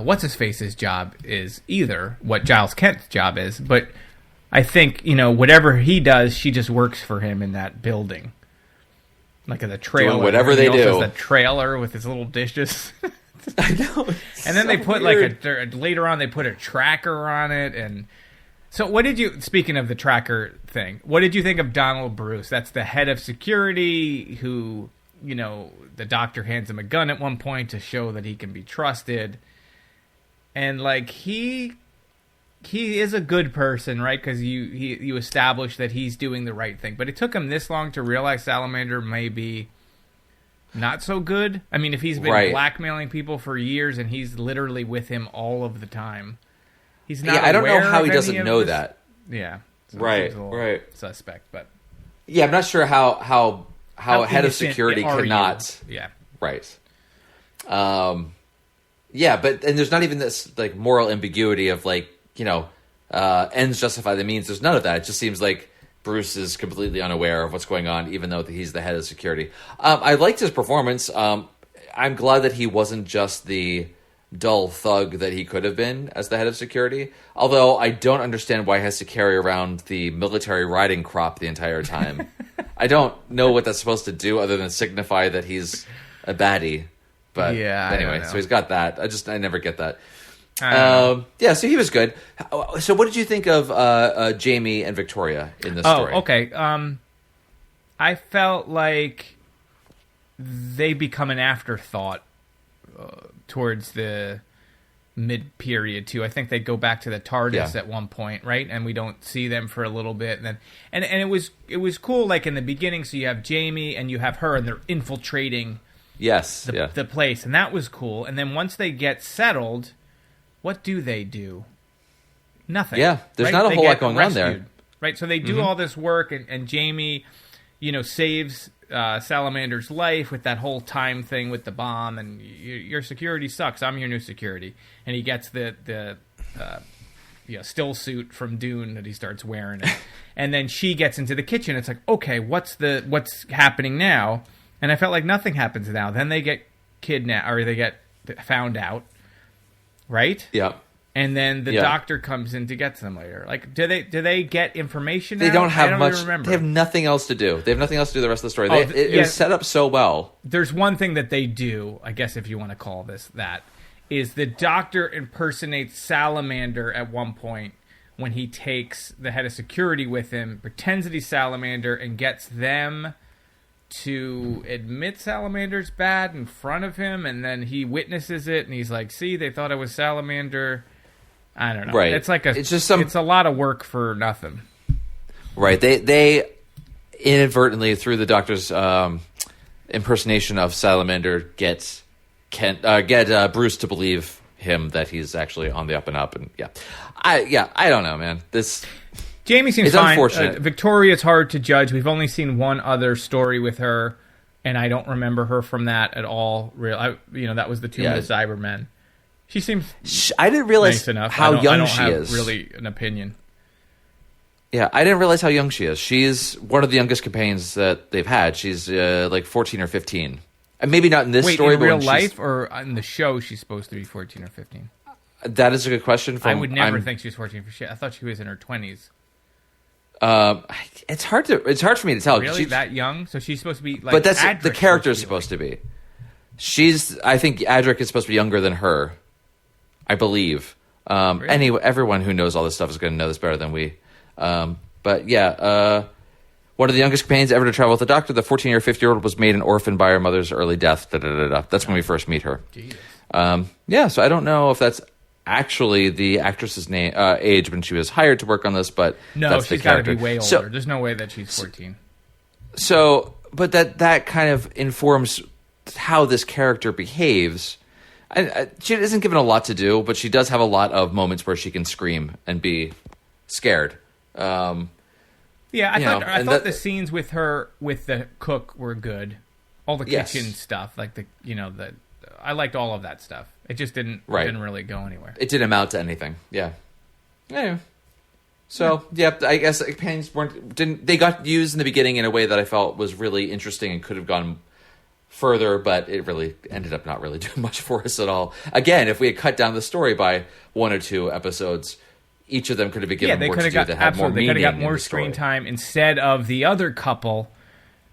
What's-His-Face's job is either, what Giles Kent's job is, but I think, whatever he does, she just works for him in that building. Like at the trailer. Doing whatever they He also do. has the trailer with his little dishes. I know. And then they put later on they put a tracker on it. And so speaking of the tracker thing, what did you think of Donald Bruce? That's the head of security who, the doctor hands him a gun at one point to show that he can be trusted. And like he is a good person, right? Because you establish that he's doing the right thing. But it took him this long to realize Salamander may be not so good. I mean, if he's been blackmailing people for years and he's literally with him all of the time, he's not. Yeah, I don't know aware how of he doesn't any of know this. that. Yeah, so it Right, seems a little right. Suspect, but Yeah, I'm not sure how a head of innocent security are you? cannot. Yeah, Right. Yeah, but there's not even this like moral ambiguity of like ends justify the means. There's none of that. It just seems like Bruce is completely unaware of what's going on, even though he's the head of security. I liked his performance. I'm glad that he wasn't just the dull thug that he could have been as the head of security. Although I don't understand why he has to carry around the military riding crop the entire time. I don't know what that's supposed to do other than signify that he's a baddie. But Yeah, I anyway, don't know. so he's got that. I never get that. I So he was good. So what did you think of Jamie and Victoria in this story? Okay. I felt like they become an afterthought towards the mid-period too. I think they go back to the TARDIS at one point, right? And we don't see them for a little bit, and then and it was cool. Like in the beginning, so you have Jamie and you have her, and they're infiltrating Yes. the place, and that was cool. And then once they get settled, what do they do? Nothing. Yeah, there's right? not a They whole lot get going on there. rescued, right? So they do all this work, and Jamie, saves Salamander's life with that whole time thing with the bomb, and your security sucks. I'm your new security, and he gets the still suit from Dune that he starts wearing it. And then she gets into the kitchen. It's like, okay, what's happening now? And I felt like nothing happens now. Then they get kidnapped, or they get found out, right? Yeah. And then the doctor comes in to get them later. Like, do they get information? They now? don't have I don't much. even remember. They have nothing else to do. They have nothing else to do the rest of the story. Oh, It was set up so well. There's one thing that they do, I guess if you want to call this that, is the doctor impersonates Salamander at one point when he takes the head of security with him, pretends that he's Salamander, and gets them to admit Salamander's bad in front of him, and then he witnesses it, and he's like, see, they thought I was Salamander. I don't know. Right. It's like It's just it's a lot of work for nothing. Right. They inadvertently, through the doctor's impersonation of Salamander, get Bruce to believe him that he's actually on the up and up. And I don't know, man. This Jamie seems it's fine. unfortunate. Victoria's hard to judge. We've only seen one other story with her, and I don't remember her from that at all. That was the Tomb of the Cybermen. She seems I didn't realize nice enough. how I young don't she have is. Really, an opinion. Yeah, I didn't realize how young she is. She's one of the youngest companions that they've had. She's like 14 or 15. And maybe not in this story, in but real when life or in the show, she's supposed to be 14 or 15. that is a good question. I would never think she was 14 for shit. I thought she was in her 20s. It's hard for me to tell. Really, that young? So she's supposed to be like. But that's Adric's the character is supposed to be. I think Adric is supposed to be younger than her, I believe. Really? Anyway, everyone who knows all this stuff is going to know this better than we. But yeah, one of the youngest companions ever to travel with the Doctor, the 14 or 50-year-old, was made an orphan by her mother's early death. That's when we first meet her. Yeah, so I don't know if that's actually the actress's name, age when she was hired to work on this, but no, that's she's got to be way older. So, there's no way that she's 14. But that kind of informs how this character behaves. She isn't given a lot to do, but she does have a lot of moments where she can scream and be scared. Yeah, I thought the scenes with her with the cook were good. All the kitchen stuff, like I liked all of that stuff. It just didn't really go anywhere. It didn't amount to anything. Yeah. Anyway. So I guess companions they got used in the beginning in a way that I felt was really interesting and could have gone further, but it really ended up not really doing much for us at all. Again, if we had cut down the story by 1 or 2 episodes, each of them could have been given more to do that had more meaning. They could have got more screen time instead of the other couple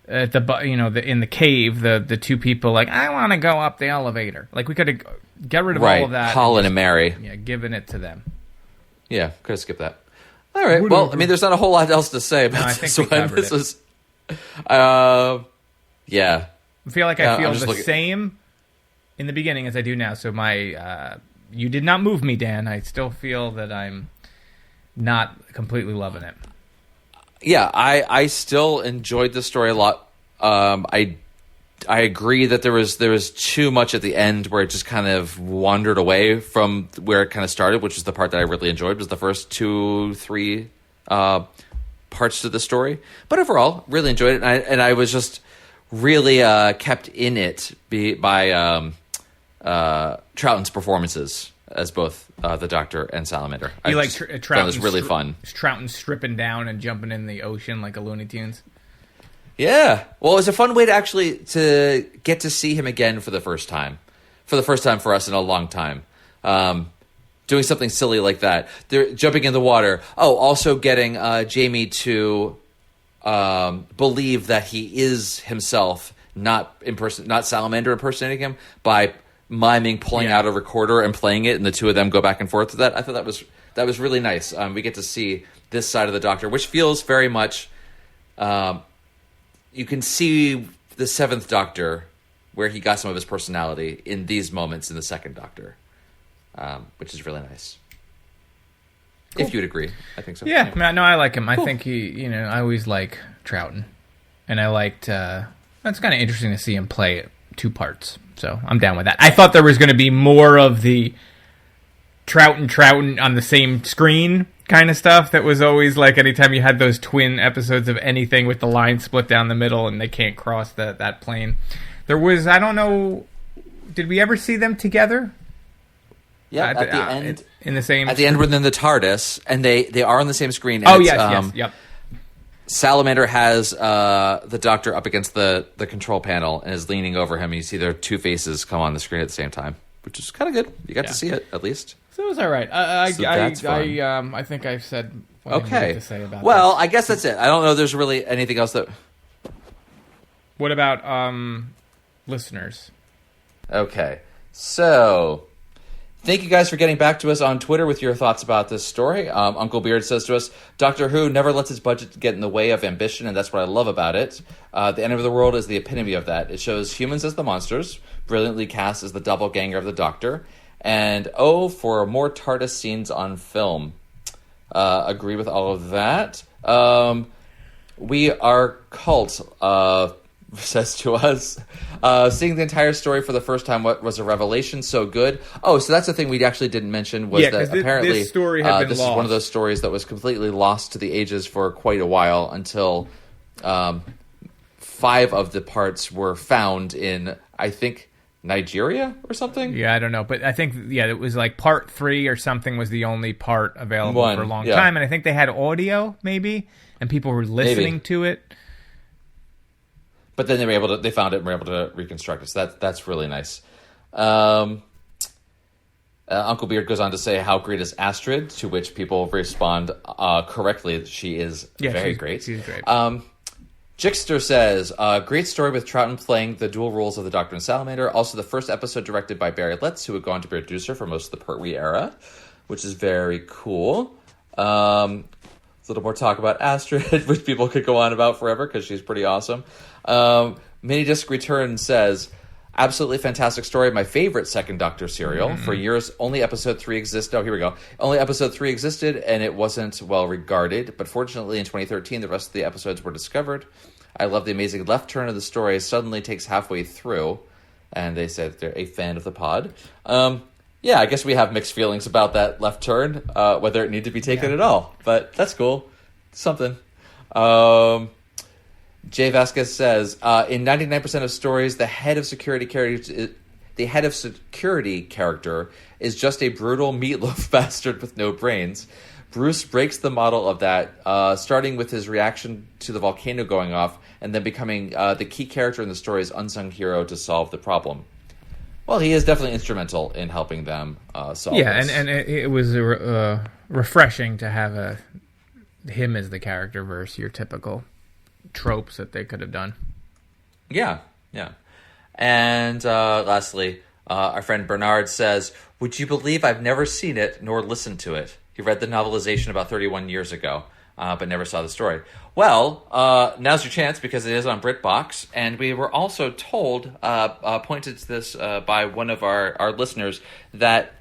at in the cave. The 2 people like, I want to go up the elevator. Like we could have got rid of all of that. Colin and Mary. Yeah, given it to them. Yeah, could have skipped that. All right. Well, I mean, there's not a whole lot else to say about this one. This was, yeah. I feel like I feel the same in the beginning as I do now. So you did not move me, Dan. I still feel that I'm not completely loving it. Yeah, I still enjoyed the story a lot. I agree that there was too much at the end where it just kind of wandered away from where it kind of started, which is the part that I really enjoyed, was the first 2-3 parts to the story. But overall, really enjoyed it, and I was just really kept in it by Troughton's performances as both the Doctor and Salamander. You like Troughton? It was really fun. Troughton stripping down and jumping in the ocean like a Looney Tunes. Yeah. Well, it was a fun way to get to see him again for the first time. For the first time for us in a long time. Doing something silly like that. They're jumping in the water. Oh, also getting Jamie to believe that he is himself, not Salamander impersonating him, by miming pulling out a recorder and playing it, and the 2 of them go back and forth with that. I thought that was really nice. We get to see this side of the Doctor, which feels very much... you can see the 7th Doctor, where he got some of his personality in these moments in the 2nd Doctor, which is really nice. Cool. If you'd agree, I think so. Yeah, no, I like him. Cool. I think he, I always like Troughton, and I liked. It's kind of interesting to see him play 2 parts, so I'm down with that. I thought there was going to be more of the Troughton on the same screen kind of stuff that was always like anytime you had those twin episodes of anything with the line split down the middle and they can't cross that plane. There was, I don't know, did we ever see them together? Yeah, at the end. In the same... At the end within the TARDIS, and they are on the same screen. And yes, yep. Salamander has the Doctor up against the control panel and is leaning over him. You see their 2 faces come on the screen at the same time, which is kind of good. You got to see it, at least. So it was all right. I think I've said what I needed to say about Well, I guess that's it. I don't know if there's really anything else that... What about listeners? Okay. So, thank you guys for getting back to us on Twitter with your thoughts about this story. Uncle Beard says to us, Doctor Who never lets its budget get in the way of ambition, and that's what I love about it. The End of the World is the epitome of that. It shows humans as the monsters, brilliantly cast as the doppelganger of the Doctor, and for more TARDIS scenes on film. Agree with all of that. We are cult, says to us, seeing the entire story for the first time was a revelation, so good. So that's the thing we actually didn't mention, was that apparently this story had been this lost. Is one of those stories that was completely lost to the ages for quite a while until 5 of the parts were found in, I think, Nigeria or something? Yeah, I don't know. But I think, it was like part 3 or something was the only part available for a long time. And I think they had audio, maybe, and people were listening to it. But then they found it and were able to reconstruct it. So that's really nice. Uncle Beard goes on to say, how great is Astrid? To which people respond correctly that she is very great. She's great. Jixter says, great story with Troughton playing the dual roles of the Doctor and Salamander. Also, the first episode directed by Barry Letts, who had gone to be a producer for most of the Pertwee era, which is very cool. A little more talk about Astrid, which people could go on about forever because she's pretty awesome. Minidisc Return says, absolutely fantastic story. My favorite second Doctor serial. For years, only episode 3 existed. Oh, here we go. Only episode 3 existed, and it wasn't well regarded. But fortunately, in 2013, the rest of the episodes were discovered. I love the amazing left turn of the story. Suddenly takes halfway through, and they said they're a fan of the pod. Yeah, I guess we have mixed feelings about that left turn, whether it need to be taken at all. But that's cool. Something. Jay Vasquez says, in 99% of stories, the head of security character is just a brutal meatloaf bastard with no brains. Bruce breaks the model of that, starting with his reaction to the volcano going off and then becoming the key character in the story's unsung hero to solve the problem. Well, he is definitely instrumental in helping them solve this. Yeah, and it was refreshing to have him as the character versus your typical tropes that they could have done. Yeah. And lastly, our friend Bernard says, would you believe I've never seen it nor listened to it? He read the novelization about 31 years ago, but never saw the story. Well, now's your chance because it is on BritBox, and we were also told, pointed to this by one of our listeners, that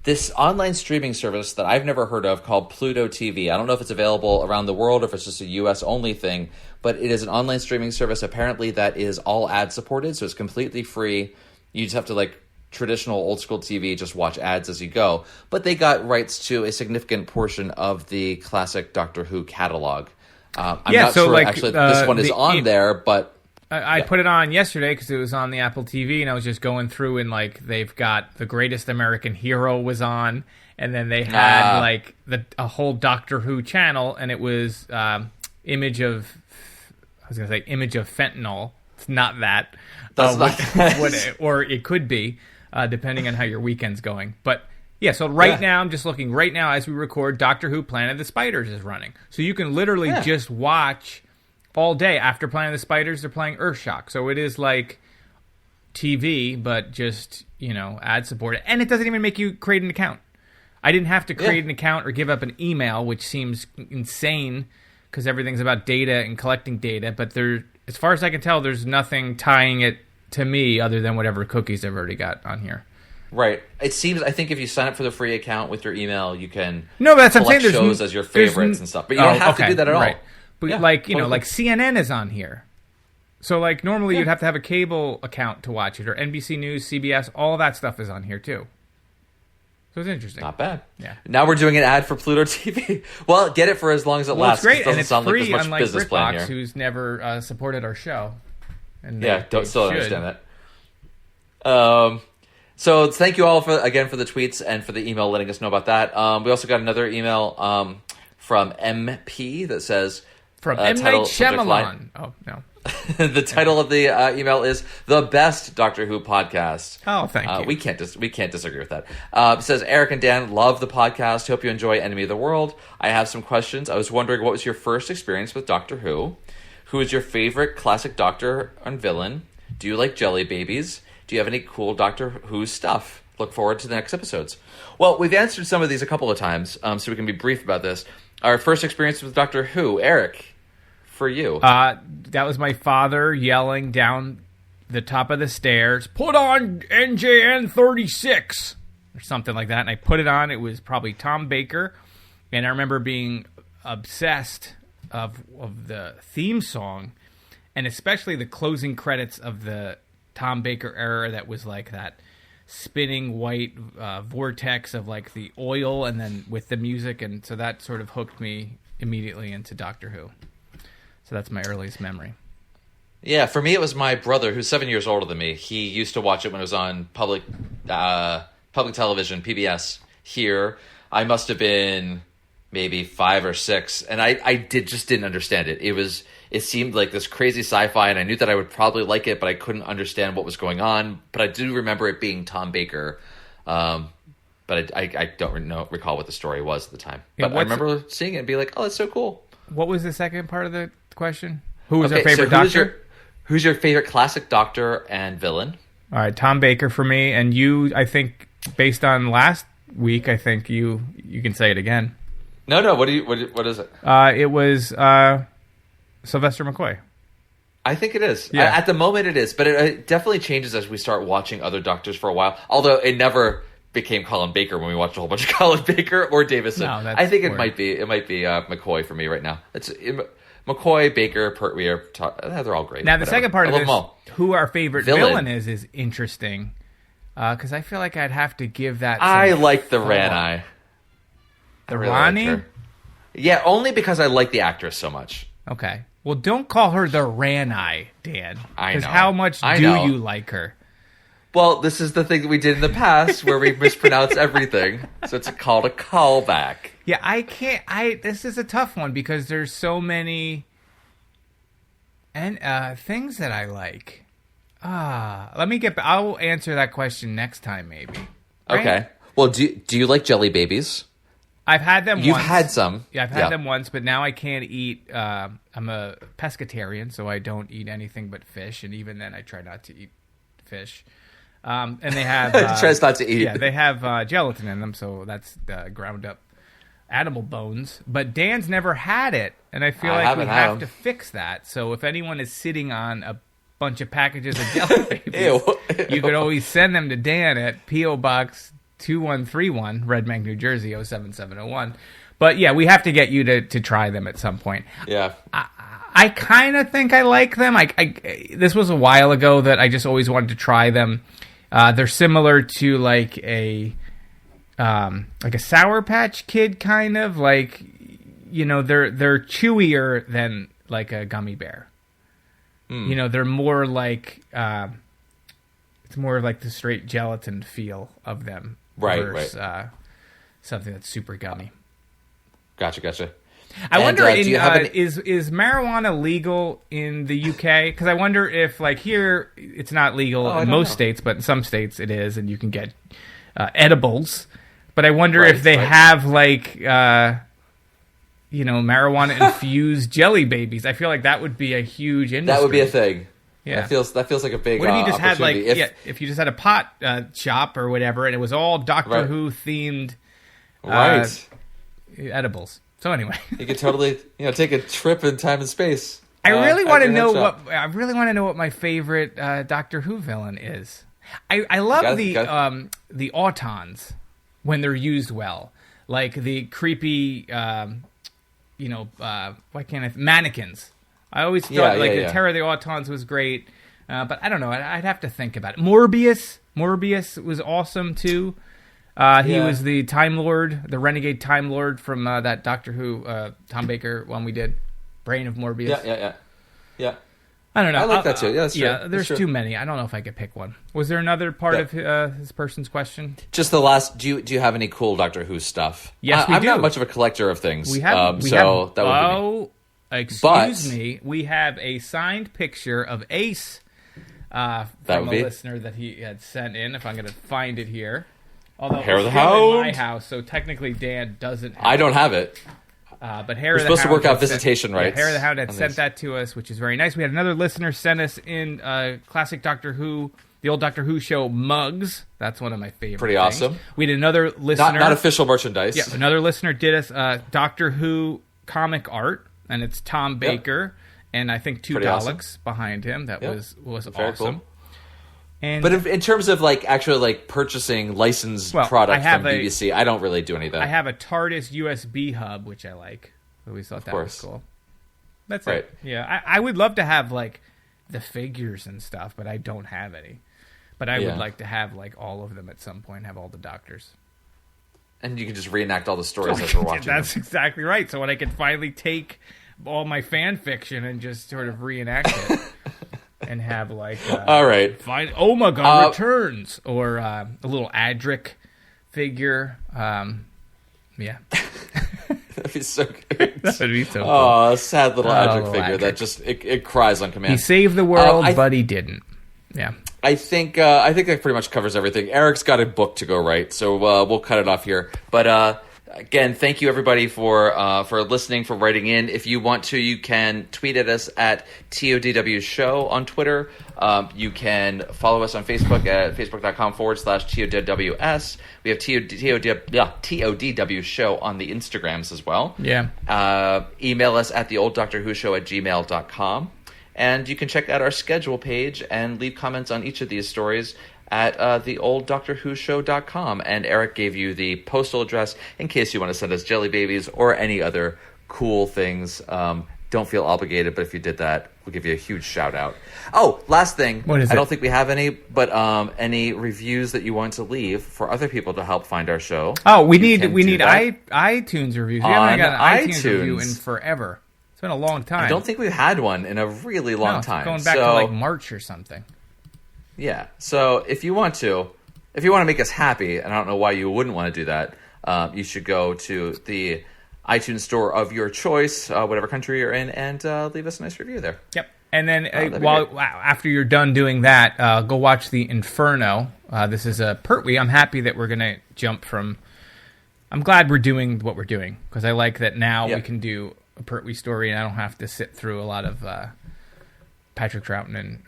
this online streaming service that I've never heard of called Pluto TV. I don't know if it's available around the world or if it's just a US-only thing, but it is an online streaming service apparently that is all ad-supported, so it's completely free. You just have to, like traditional old-school TV, just watch ads as you go. But they got rights to a significant portion of the classic Doctor Who catalog. I'm not sure, actually, this one is on there, but... I put it on yesterday because it was on the Apple TV, and I was just going through, and they've got The Greatest American Hero was on, and then they had a whole Doctor Who channel, and it was Image of Fentanyl. It's not that. That's not or it could be, depending on how your weekend's going. But yeah, so now I'm just looking. Right now, as we record, Doctor Who Planet of the Spiders is running, so you can literally just watch. All day after Planet of the Spiders, they're playing Earthshock. So it is like TV, but just, ad supported. And it doesn't even make you create an account. I didn't have to create an account or give up an email, which seems insane because everything's about data and collecting data. But as far as I can tell, there's nothing tying it to me other than whatever cookies I've already got on here. Right. It seems, I think if you sign up for the free account with your email, you can collect shows as your favorites and stuff. But you don't have to do that at all. But like CNN is on here. So normally you'd have to have a cable account to watch it, or NBC News, CBS, all that stuff is on here too. So it's interesting. Not bad. Yeah. Now we're doing an ad for Pluto TV. Well, get it for as long as it lasts. It's great, and it's sound free, like there's much unlike business plan BritBox, here. who's never supported our show. And Still don't understand that. So thank you all again for the tweets and for the email letting us know about that. We also got another email from MP that says... From M. Night Shyamalan. Oh, no. The title of the email is The Best Doctor Who Podcast. Oh, thank you. We can't disagree with that. It says, Eric and Dan, love the podcast. Hope you enjoy Enemy of the World. I have some questions. I was wondering, what was your first experience with Doctor Who? Who is your favorite classic Doctor and villain? Do you like jelly babies? Do you have any cool Doctor Who stuff? Look forward to the next episodes. Well, we've answered some of these a couple of times, so we can be brief about this. Our first experience with Doctor Who, Eric. For you. That was my father yelling down the top of the stairs, put on NJN 36 or something like that. And I put it on. It was probably Tom Baker. And I remember being obsessed of the theme song, and especially the closing credits of the Tom Baker era that was like that spinning white vortex of the oil and then with the music. And so that sort of hooked me immediately into Doctor Who. So that's my earliest memory. Yeah, for me it was my brother, who's 7 years older than me. He used to watch it when it was on public television, PBS here. I must have been maybe 5 or 6, and I just didn't understand it. It seemed like this crazy sci-fi, and I knew that I would probably like it, but I couldn't understand what was going on. But I do remember it being Tom Baker. but I don't recall what the story was at the time. Yeah, But I remember seeing it and be like, oh, that's so cool. What was the second part of the question? Who was our Okay, favorite so Doctor? who's your favorite classic Doctor and villain? All right, Tom Baker for me, and you. I think based on last week, I think you can say it again. No. What is it? It was Sylvester McCoy. I think it is. Yeah. At the moment, it is, but it definitely changes as we start watching other Doctors for a while. Although it never became Colin Baker when we watched a whole bunch of Colin Baker or Davison. No, that's I think it weird. might be McCoy for me right now. It's McCoy, Baker, Pertwee. They're all great. Now, the Whatever. second part I of love this, them all. who our favorite Villain. villain is interesting. Because I feel like I'd have to give that. I some like the thought. Rani. The really like Rani? her. Yeah, only because I like the actress so much. Okay. Well, don't call her the Rani, Dan. I know. How much I do know. you like her? Well, this is the thing that we did in the past where we mispronounce everything. So it's called a callback. Yeah, I can't. This is a tough one because there's so many and things that I like. Let me get. I'll answer that question next time, maybe. Right? Okay. Well, do you like jelly babies? I've had them. You've once. had some. Yeah, I've had them once, but now I can't eat. I'm a pescatarian, so I don't eat anything but fish, and even then, I try not to eat fish. And they have Tries not to eat. Yeah, they have gelatin in them, so that's ground up animal bones. But Dan's never had it, and I feel like we haven't had have them. to fix that. So if anyone is sitting on a bunch of packages of jelly babies, Ew. you could always send them to Dan at P.O. Box 2131, Red Bank, New Jersey 07701. But yeah, we have to get you to try them at some point. Yeah. I kind of think I like them. This was a while ago that I just always wanted to try them. They're similar to like a Sour Patch Kid kind of, like, you know, they're chewier than like a gummy bear. You know, they're more like it's more like the straight gelatin feel of them, versus something that's super gummy. Gotcha. I wonder, do you have is marijuana legal in the UK? Because I wonder if, like, here it's not legal in most states, but in some states it is, and you can get edibles. But I wonder if they have, like, marijuana infused jelly babies. I feel like that would be a huge industry. That would be a thing. Yeah, that feels like a big. What if you just had like opportunity. if you just had a pot shop or whatever, and it was all Doctor Who themed, edibles. So anyway, you could totally take a trip in time and space. I really want to know what my favorite Doctor Who villain is. I love the Autons when they're used well, like the creepy, mannequins. I always thought the Terror of the Autons was great, but I don't know. I'd have to think about it. Morbius was awesome too. He was the Time Lord, the renegade Time Lord from that Doctor Who Tom Baker one we did, Brain of Morbius. Yeah. I don't know. I like that too. Yeah, that's true. Yeah, there's too many. I don't know if I could pick one. Was there another part of this person's question? Just the last. Do you have any cool Doctor Who stuff? Yes, we I'm do. not much of a collector of things. We have. That would be me. Excuse me. We have a signed picture of Ace from a listener that he had sent in. If I'm going to find it here. Although Hair of it's the still in Hound. my house, so technically Dan doesn't have I don't have it. But Hair We're of the supposed to Hound work out had visitation rights. Hair of the Hound had on sent these. that to us, which is very nice. We had another listener send us in classic Doctor Who, the old Doctor Who show mugs. That's one of my favorite. Pretty things. awesome. We had another listener. Not official merchandise. Yeah, another listener did us Doctor Who comic art, and it's Tom Baker, and I think two Pretty Daleks awesome. behind him. That was Very awesome. cool. And But in terms of purchasing licensed products from BBC, I don't really do any of that. I have a TARDIS USB hub, which I like. I always thought that was cool. That's Right. it. Yeah, I would love to have the figures and stuff, but I don't have any. But I would like to have all of them at some point. Have all the Doctors. And you can just reenact all the stories as we're watching. That's exactly right. So when I can finally take all my fan fiction and just sort of reenact it. And have all right, find Omega returns or a little Adric figure. Yeah, that'd be so good. that would be so cool. Oh, a sad little Adric little figure Adric. that just it cries on command. He saved the world, but he didn't. Yeah. I think that pretty much covers everything. Eric's got a book to go write, so we'll cut it off here. But again, thank you everybody for listening, for writing in. If you want to, you can tweet at us at TODW Show on Twitter. You can follow us on Facebook at facebook.com/TODWS. We have TODW Show on the Instagrams as well. Yeah. Email us at theolddoctorwhoshow@gmail.com. And you can check out our schedule page and leave comments on each of these stories at theolddoctorwhoshow.com. And Eric gave you the postal address in case you want to send us jelly babies or any other cool things. Don't feel obligated, but if you did that, we'll give you a huge shout out. Oh, last thing. What is I it? don't think we have any, but any reviews that you want to leave for other people to help find our show. Oh, we need that. iTunes reviews. We haven't got an iTunes review in iTunes. forever. It's been a long time. I don't think we've had one in a really long it's time. going back to like March or something. Yeah. So if you want to make us happy, and I don't know why you wouldn't want to do that, you should go to the iTunes store of your choice, whatever country you're in, and leave us a nice review there. Yep. And then great. after you're done doing that, go watch the Inferno. This is a Pertwee. I'm happy that we're going to jump from... I'm glad we're doing what we're doing, because I like that now we can do a Pertwee story, and I don't have to sit through a lot of Patrick Troughton and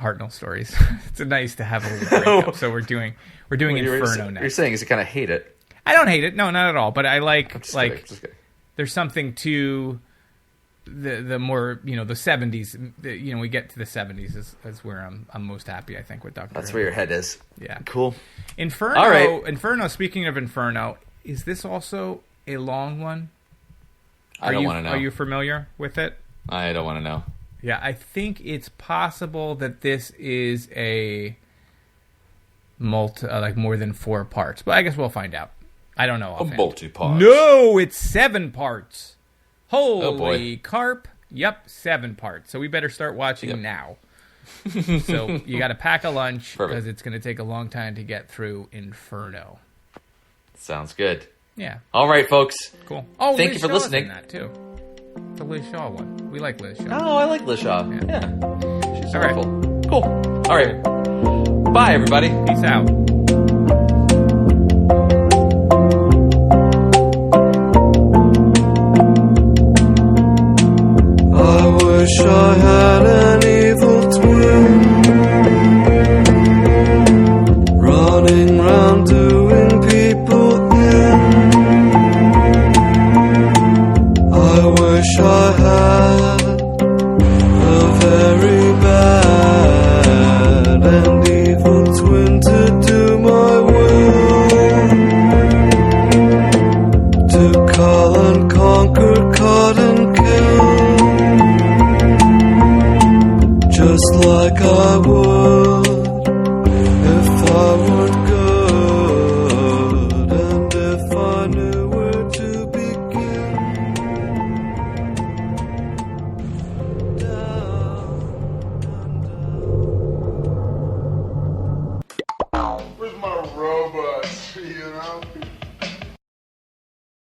Hartnell stories. It's nice to have a little breakup. So we're doing Inferno next. You're saying is you kind of hate it. I don't hate it. No, not at all. But I Just kidding. there's something to the more, the 70s. We get to the 70s is where I'm most happy, I think, with Doctor. That's where your head is. Yeah. Cool. Inferno. All right. Inferno. Speaking of Inferno, is this also a long one? I don't want to know. Are you familiar with it? I don't want to know. Yeah, I think it's possible that this is a more than 4 parts, but I guess we'll find out. I don't know. Offhand. Multi-part. No, it's 7 parts. Holy boy. carp! Yep, 7 parts. So we better start watching now. So you got to pack a lunch because it's going to take a long time to get through Inferno. Sounds good. Yeah. All right, folks. Cool. Oh, thank Liz you for Shaw's listening. in that too. The Liz Shaw one. We like Liz Shaw. Oh, I like Liz Shaw. Yeah. She's All right. wonderful. Cool. All right. Bye, everybody. Peace out. I wish I had